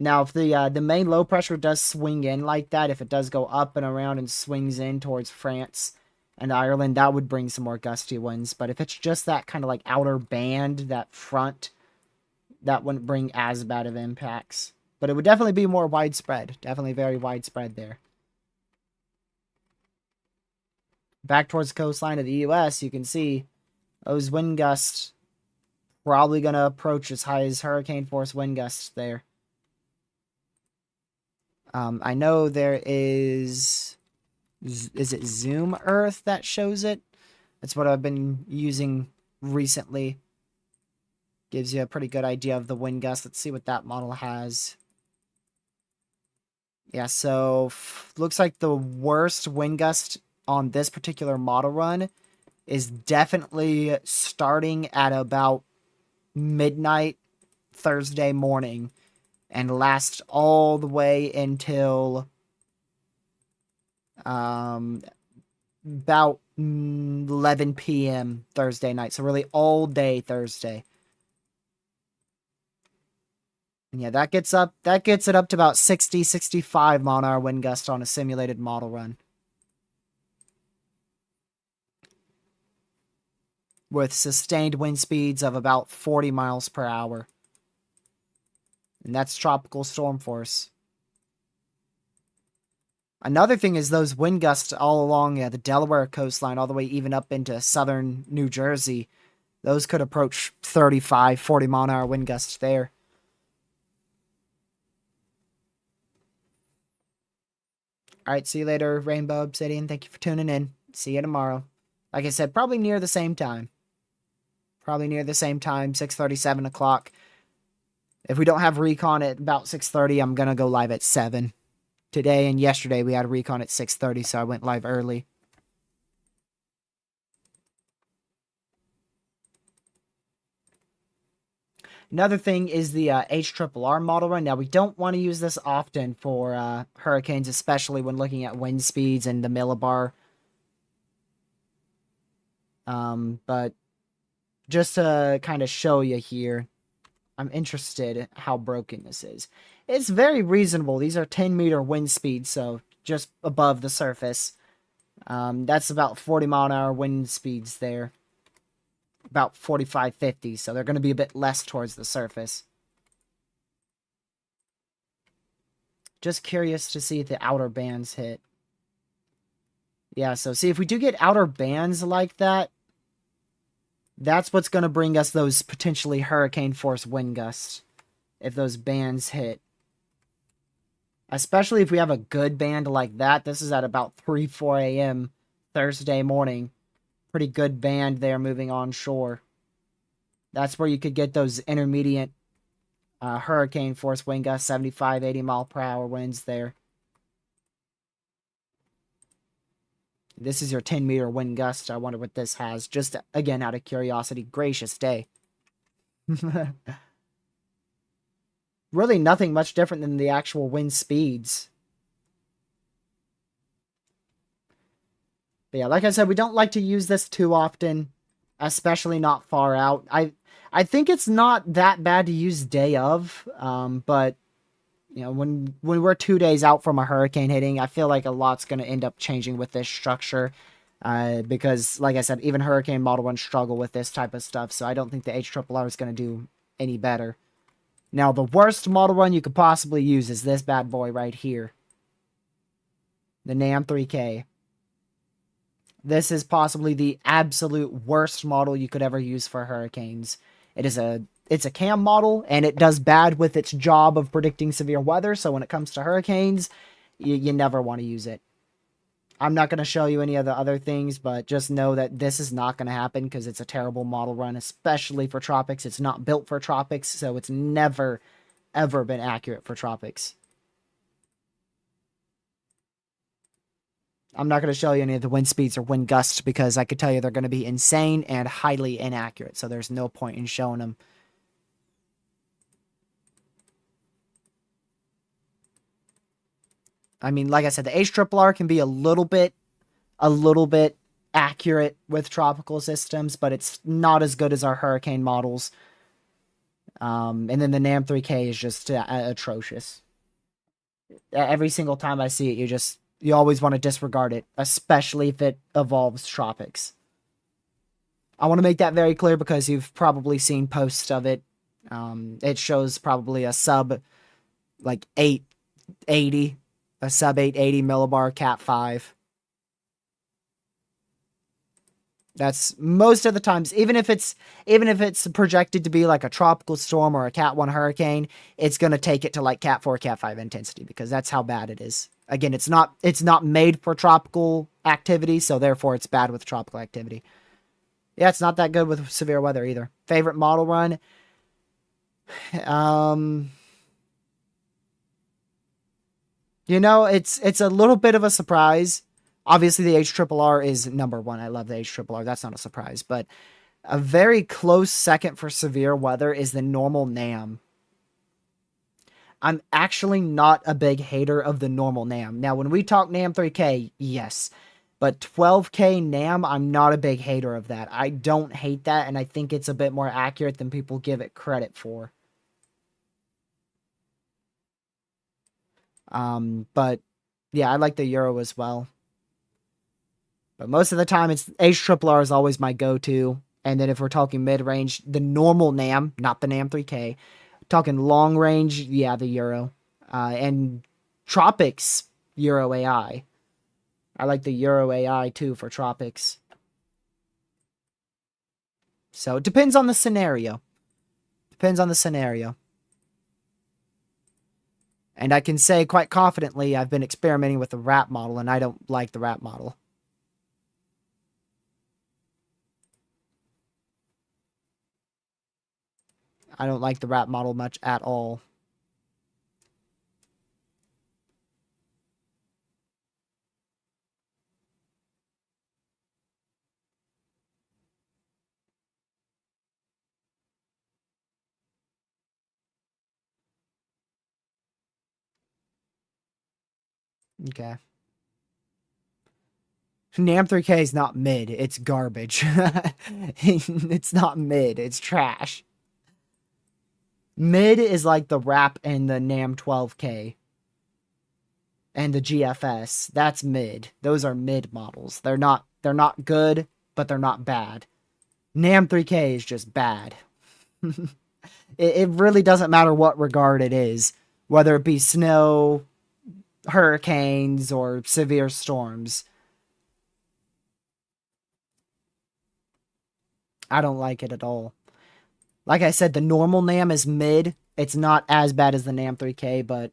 Now, if the main low pressure does swing in like that, if it does go up and around and swings in towards France and Ireland, that would bring some more gusty winds. But if it's just that kind of like outer band, that front, that wouldn't bring as bad of impacts. But it would definitely be more widespread. Definitely very widespread there. Back towards the coastline of the U.S., you can see those wind gusts probably going to approach as high as hurricane force wind gusts there. I know there is it Zoom Earth that shows it? That's what I've been using recently. Gives you a pretty good idea of the wind gust. Let's see what that model has. Yeah, so looks like the worst wind gust on this particular model run is definitely starting at about midnight Thursday morning and lasts all the way until about 11 p.m. Thursday night. So really all day Thursday. And yeah, that gets it up to about 60, 65 mile-an-hour wind gust on a simulated model run. With sustained wind speeds of about 40 miles per hour. And that's tropical storm force. Another thing is those wind gusts all along the Delaware coastline, all the way even up into southern New Jersey. Those could approach 35, 40 mile-an-hour wind gusts there. Alright, see you later, Rainbow Obsidian. Thank you for tuning in. See you tomorrow. Like I said, probably near the same time. Probably near the same time, 6:30, 7 o'clock. If we don't have recon at about 6:30, I'm going to go live at 7. Today and yesterday we had a recon at 6:30, so I went live early. Another thing is the HRRR model run. Now, we don't want to use this often for hurricanes, especially when looking at wind speeds and the millibar. But just to kind of show you here, I'm interested how broken this is. It's very reasonable. These are 10-meter wind speeds, so just above the surface. That's about 40 mile-an-hour wind speeds there. About 45, 50, so they're going to be a bit less towards the surface. Just curious to see if the outer bands hit. Yeah, so see, if we do get outer bands like that, that's what's going to bring us those potentially hurricane force wind gusts. If those bands hit. Especially if we have a good band like that. This is at about 3, 4 a.m. Thursday morning. Pretty good band there moving onshore. That's where you could get those intermediate hurricane force wind gusts, 75, 80 mile per hour winds there. This is your 10-meter wind gust. I wonder what this has. Just, again, out of curiosity. Gracious day. Really nothing much different than the actual wind speeds. But yeah, like I said, we don't like to use this too often, especially not far out. I think it's not that bad to use day of, but you know, when we're 2 days out from a hurricane hitting, I feel like a lot's going to end up changing with this structure. Because, like I said, even Hurricane Model 1 struggle with this type of stuff, so I don't think the HRRR is going to do any better. Now, the worst Model 1 you could possibly use is this bad boy right here. The NAM 3K. This is possibly the absolute worst model you could ever use for hurricanes. It's a cam model, and it does bad with its job of predicting severe weather, so when it comes to hurricanes, you never want to use it. I'm not going to show you any of the other things, but just know that this is not going to happen because it's a terrible model run, especially for tropics. It's not built for tropics, so it's never, ever been accurate for tropics. I'm not going to show you any of the wind speeds or wind gusts because I could tell you they're going to be insane and highly inaccurate, so there's no point in showing them. I mean, like I said, the HRRR can be a little bit accurate with tropical systems, but it's not as good as our hurricane models. And then the NAM 3K is just atrocious. Every single time I see it, you always want to disregard it, especially if it evolves tropics. I want to make that very clear because you've probably seen posts of it. It shows probably a sub like 880, a sub 880 millibar Cat 5. That's most of the times, even if it's projected to be like a tropical storm or a Cat 1 hurricane, it's going to take it to like Cat 4, Cat 5 intensity because that's how bad it is. Again, it's not made for tropical activity, so therefore it's bad with tropical activity. Yeah, it's not that good with severe weather either. Favorite model run? You know, it's a little bit of a surprise. Obviously, the HRRR is number one. I love the HRRR. That's not a surprise. But a very close second for severe weather is the normal NAM. I'm actually not a big hater of the normal NAM. Now, when we talk NAM 3K, yes. But 12K NAM, I'm not a big hater of that. I don't hate that, and I think it's a bit more accurate than people give it credit for. But yeah, I like the Euro as well. But most of the time, it's HRRR is always my go-to. And then if we're talking mid-range, the normal NAM, not the NAM 3K. Talking long range, yeah, the Euro. And Tropics, Euro AI. I like the Euro AI too for Tropics. So it depends on the scenario. Depends on the scenario. And I can say quite confidently I've been experimenting with the wrap model, and I don't like the wrap model. I don't like the wrap model much at all. Okay. NAM 3K is not mid. It's garbage. It's not mid. It's trash. Mid is like the wrap and the NAM 12K. And the GFS. That's mid. Those are mid models. They're not good, but they're not bad. NAM 3K is just bad. It really doesn't matter what regard it is, whether it be snow, hurricanes, or severe storms. I don't like it at all. Like I said, the normal NAM is mid. It's not as bad as the NAM 3K, but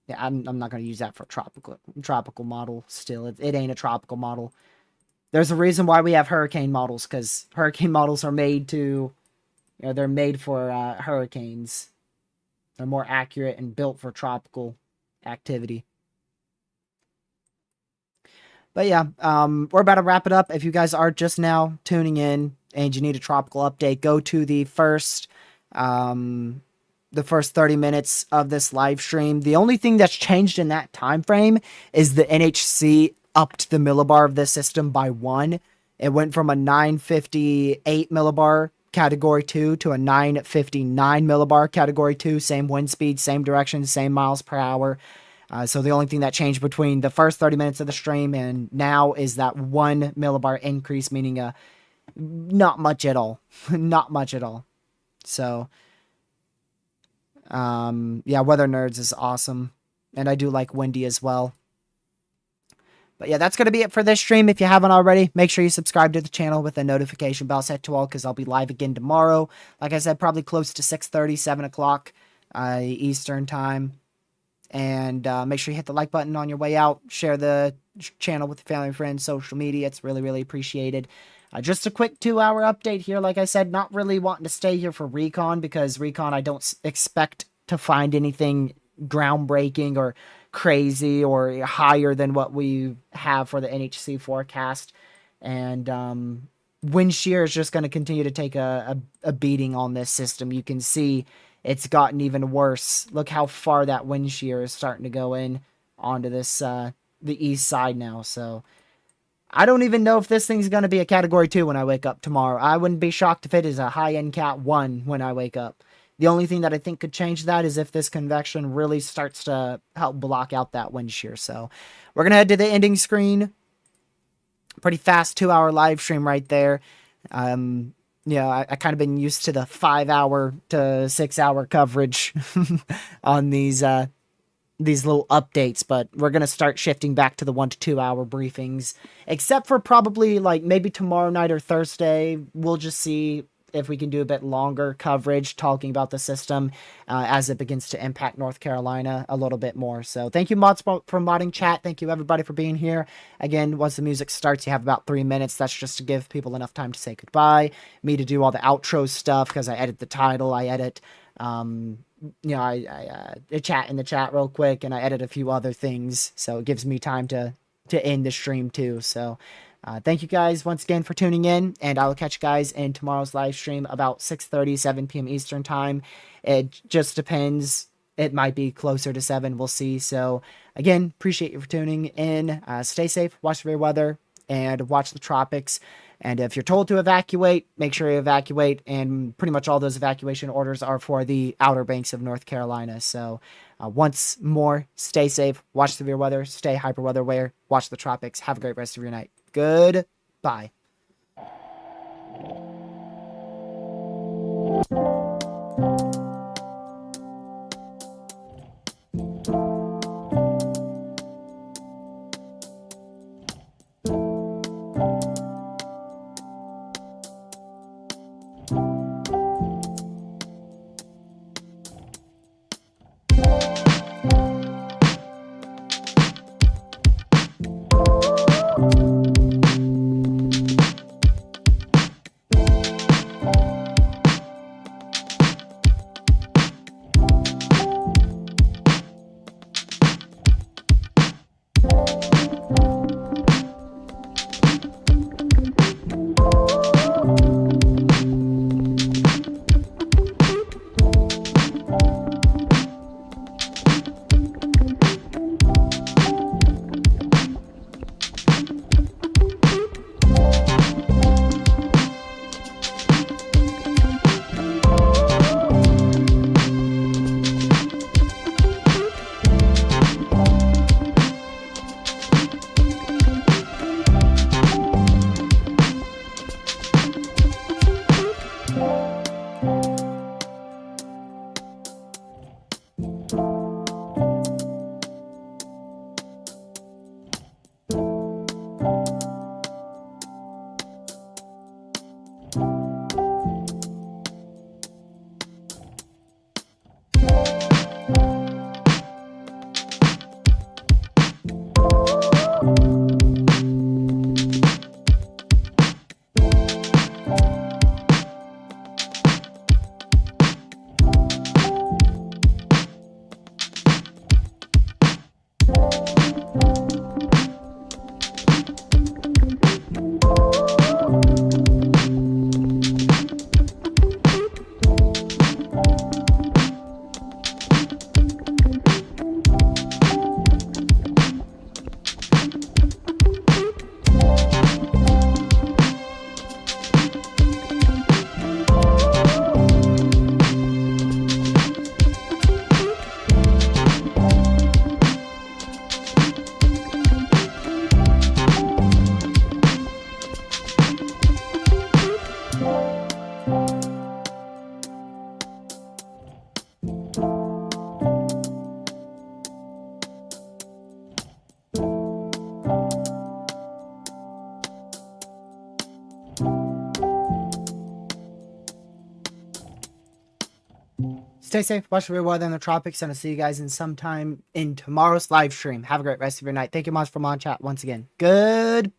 yeah, I'm not going to use that for tropical model still. It ain't a tropical model. There's a reason why we have hurricane models, because hurricane models are made to You know, they're made for hurricanes. They're more accurate and built for tropical activity. But yeah, we're about to wrap it up. If you guys are just now tuning in and you need a tropical update, go to the first 30 minutes of this live stream. The only thing that's changed in that time frame is the NHC upped the millibar of this system by 1. It went from a 958 millibar category 2 to a 959 millibar category 2. Same wind speed, same direction, same miles per hour. So the only thing that changed between the first 30 minutes of the stream and now is that 1 millibar increase, meaning not much at all. Not much at all. So, yeah, Weather Nerds is awesome. And I do like Windy as well. But yeah, that's going to be it for this stream. If you haven't already, make sure you subscribe to the channel with the notification bell set to all, because I'll be live again tomorrow. Like I said, probably close to 6:30, 7 o'clock Eastern time. And make sure you hit the like button on your way out. Share the channel with your family and friends, social media. It's really, really appreciated. Just a quick 2-hour update here. Like I said, not really wanting to stay here for Recon, because Recon I don't expect to find anything groundbreaking or crazy or higher than what we have for the NHC forecast. And wind shear is just going to continue to take a beating on this system. You can see it's gotten even worse. Look how far that wind shear is starting to go in onto this the east side now. So I don't even know if this thing's going to be a category 2 when I wake up tomorrow. I wouldn't be shocked if it is a high-end cat 1 when I wake up. The only thing that I think could change that is if this convection really starts to help block out that wind shear. So we're going to head to the ending screen. Pretty fast 2-hour live stream right there. Yeah, I kind of been used to the 5-hour to 6-hour coverage on these little updates, but we're going to start shifting back to the 1 to 2 hour briefings, except for probably like maybe tomorrow night or Thursday. We'll just see if we can do a bit longer coverage talking about the system as it begins to impact North Carolina a little bit more. So thank you, mods, for modding chat. Thank you, everybody, for being here. Again, once the music starts, you have about 3 minutes. That's just to give people enough time to say goodbye, me to do all the outro stuff, because I edit the title, I edit I chat in the chat real quick, and I edit a few other things, so it gives me time to end the stream too. So thank you guys once again for tuning in, and I will catch you guys in tomorrow's live stream about 6:30, 7 p.m. Eastern time. It just depends. It might be closer to 7. We'll see. So again, appreciate you for tuning in. Stay safe, watch severe weather, and watch the tropics. And if you're told to evacuate, make sure you evacuate. And pretty much all those evacuation orders are for the Outer Banks of North Carolina. So once more, stay safe, watch severe weather, stay hyper weather aware, watch the tropics. Have a great rest of your night. Goodbye. Stay safe, watch the real weather in the tropics, and I'll see you guys in sometime in tomorrow's live stream. Have a great rest of your night. Thank you much for Mon Chat once again. Good.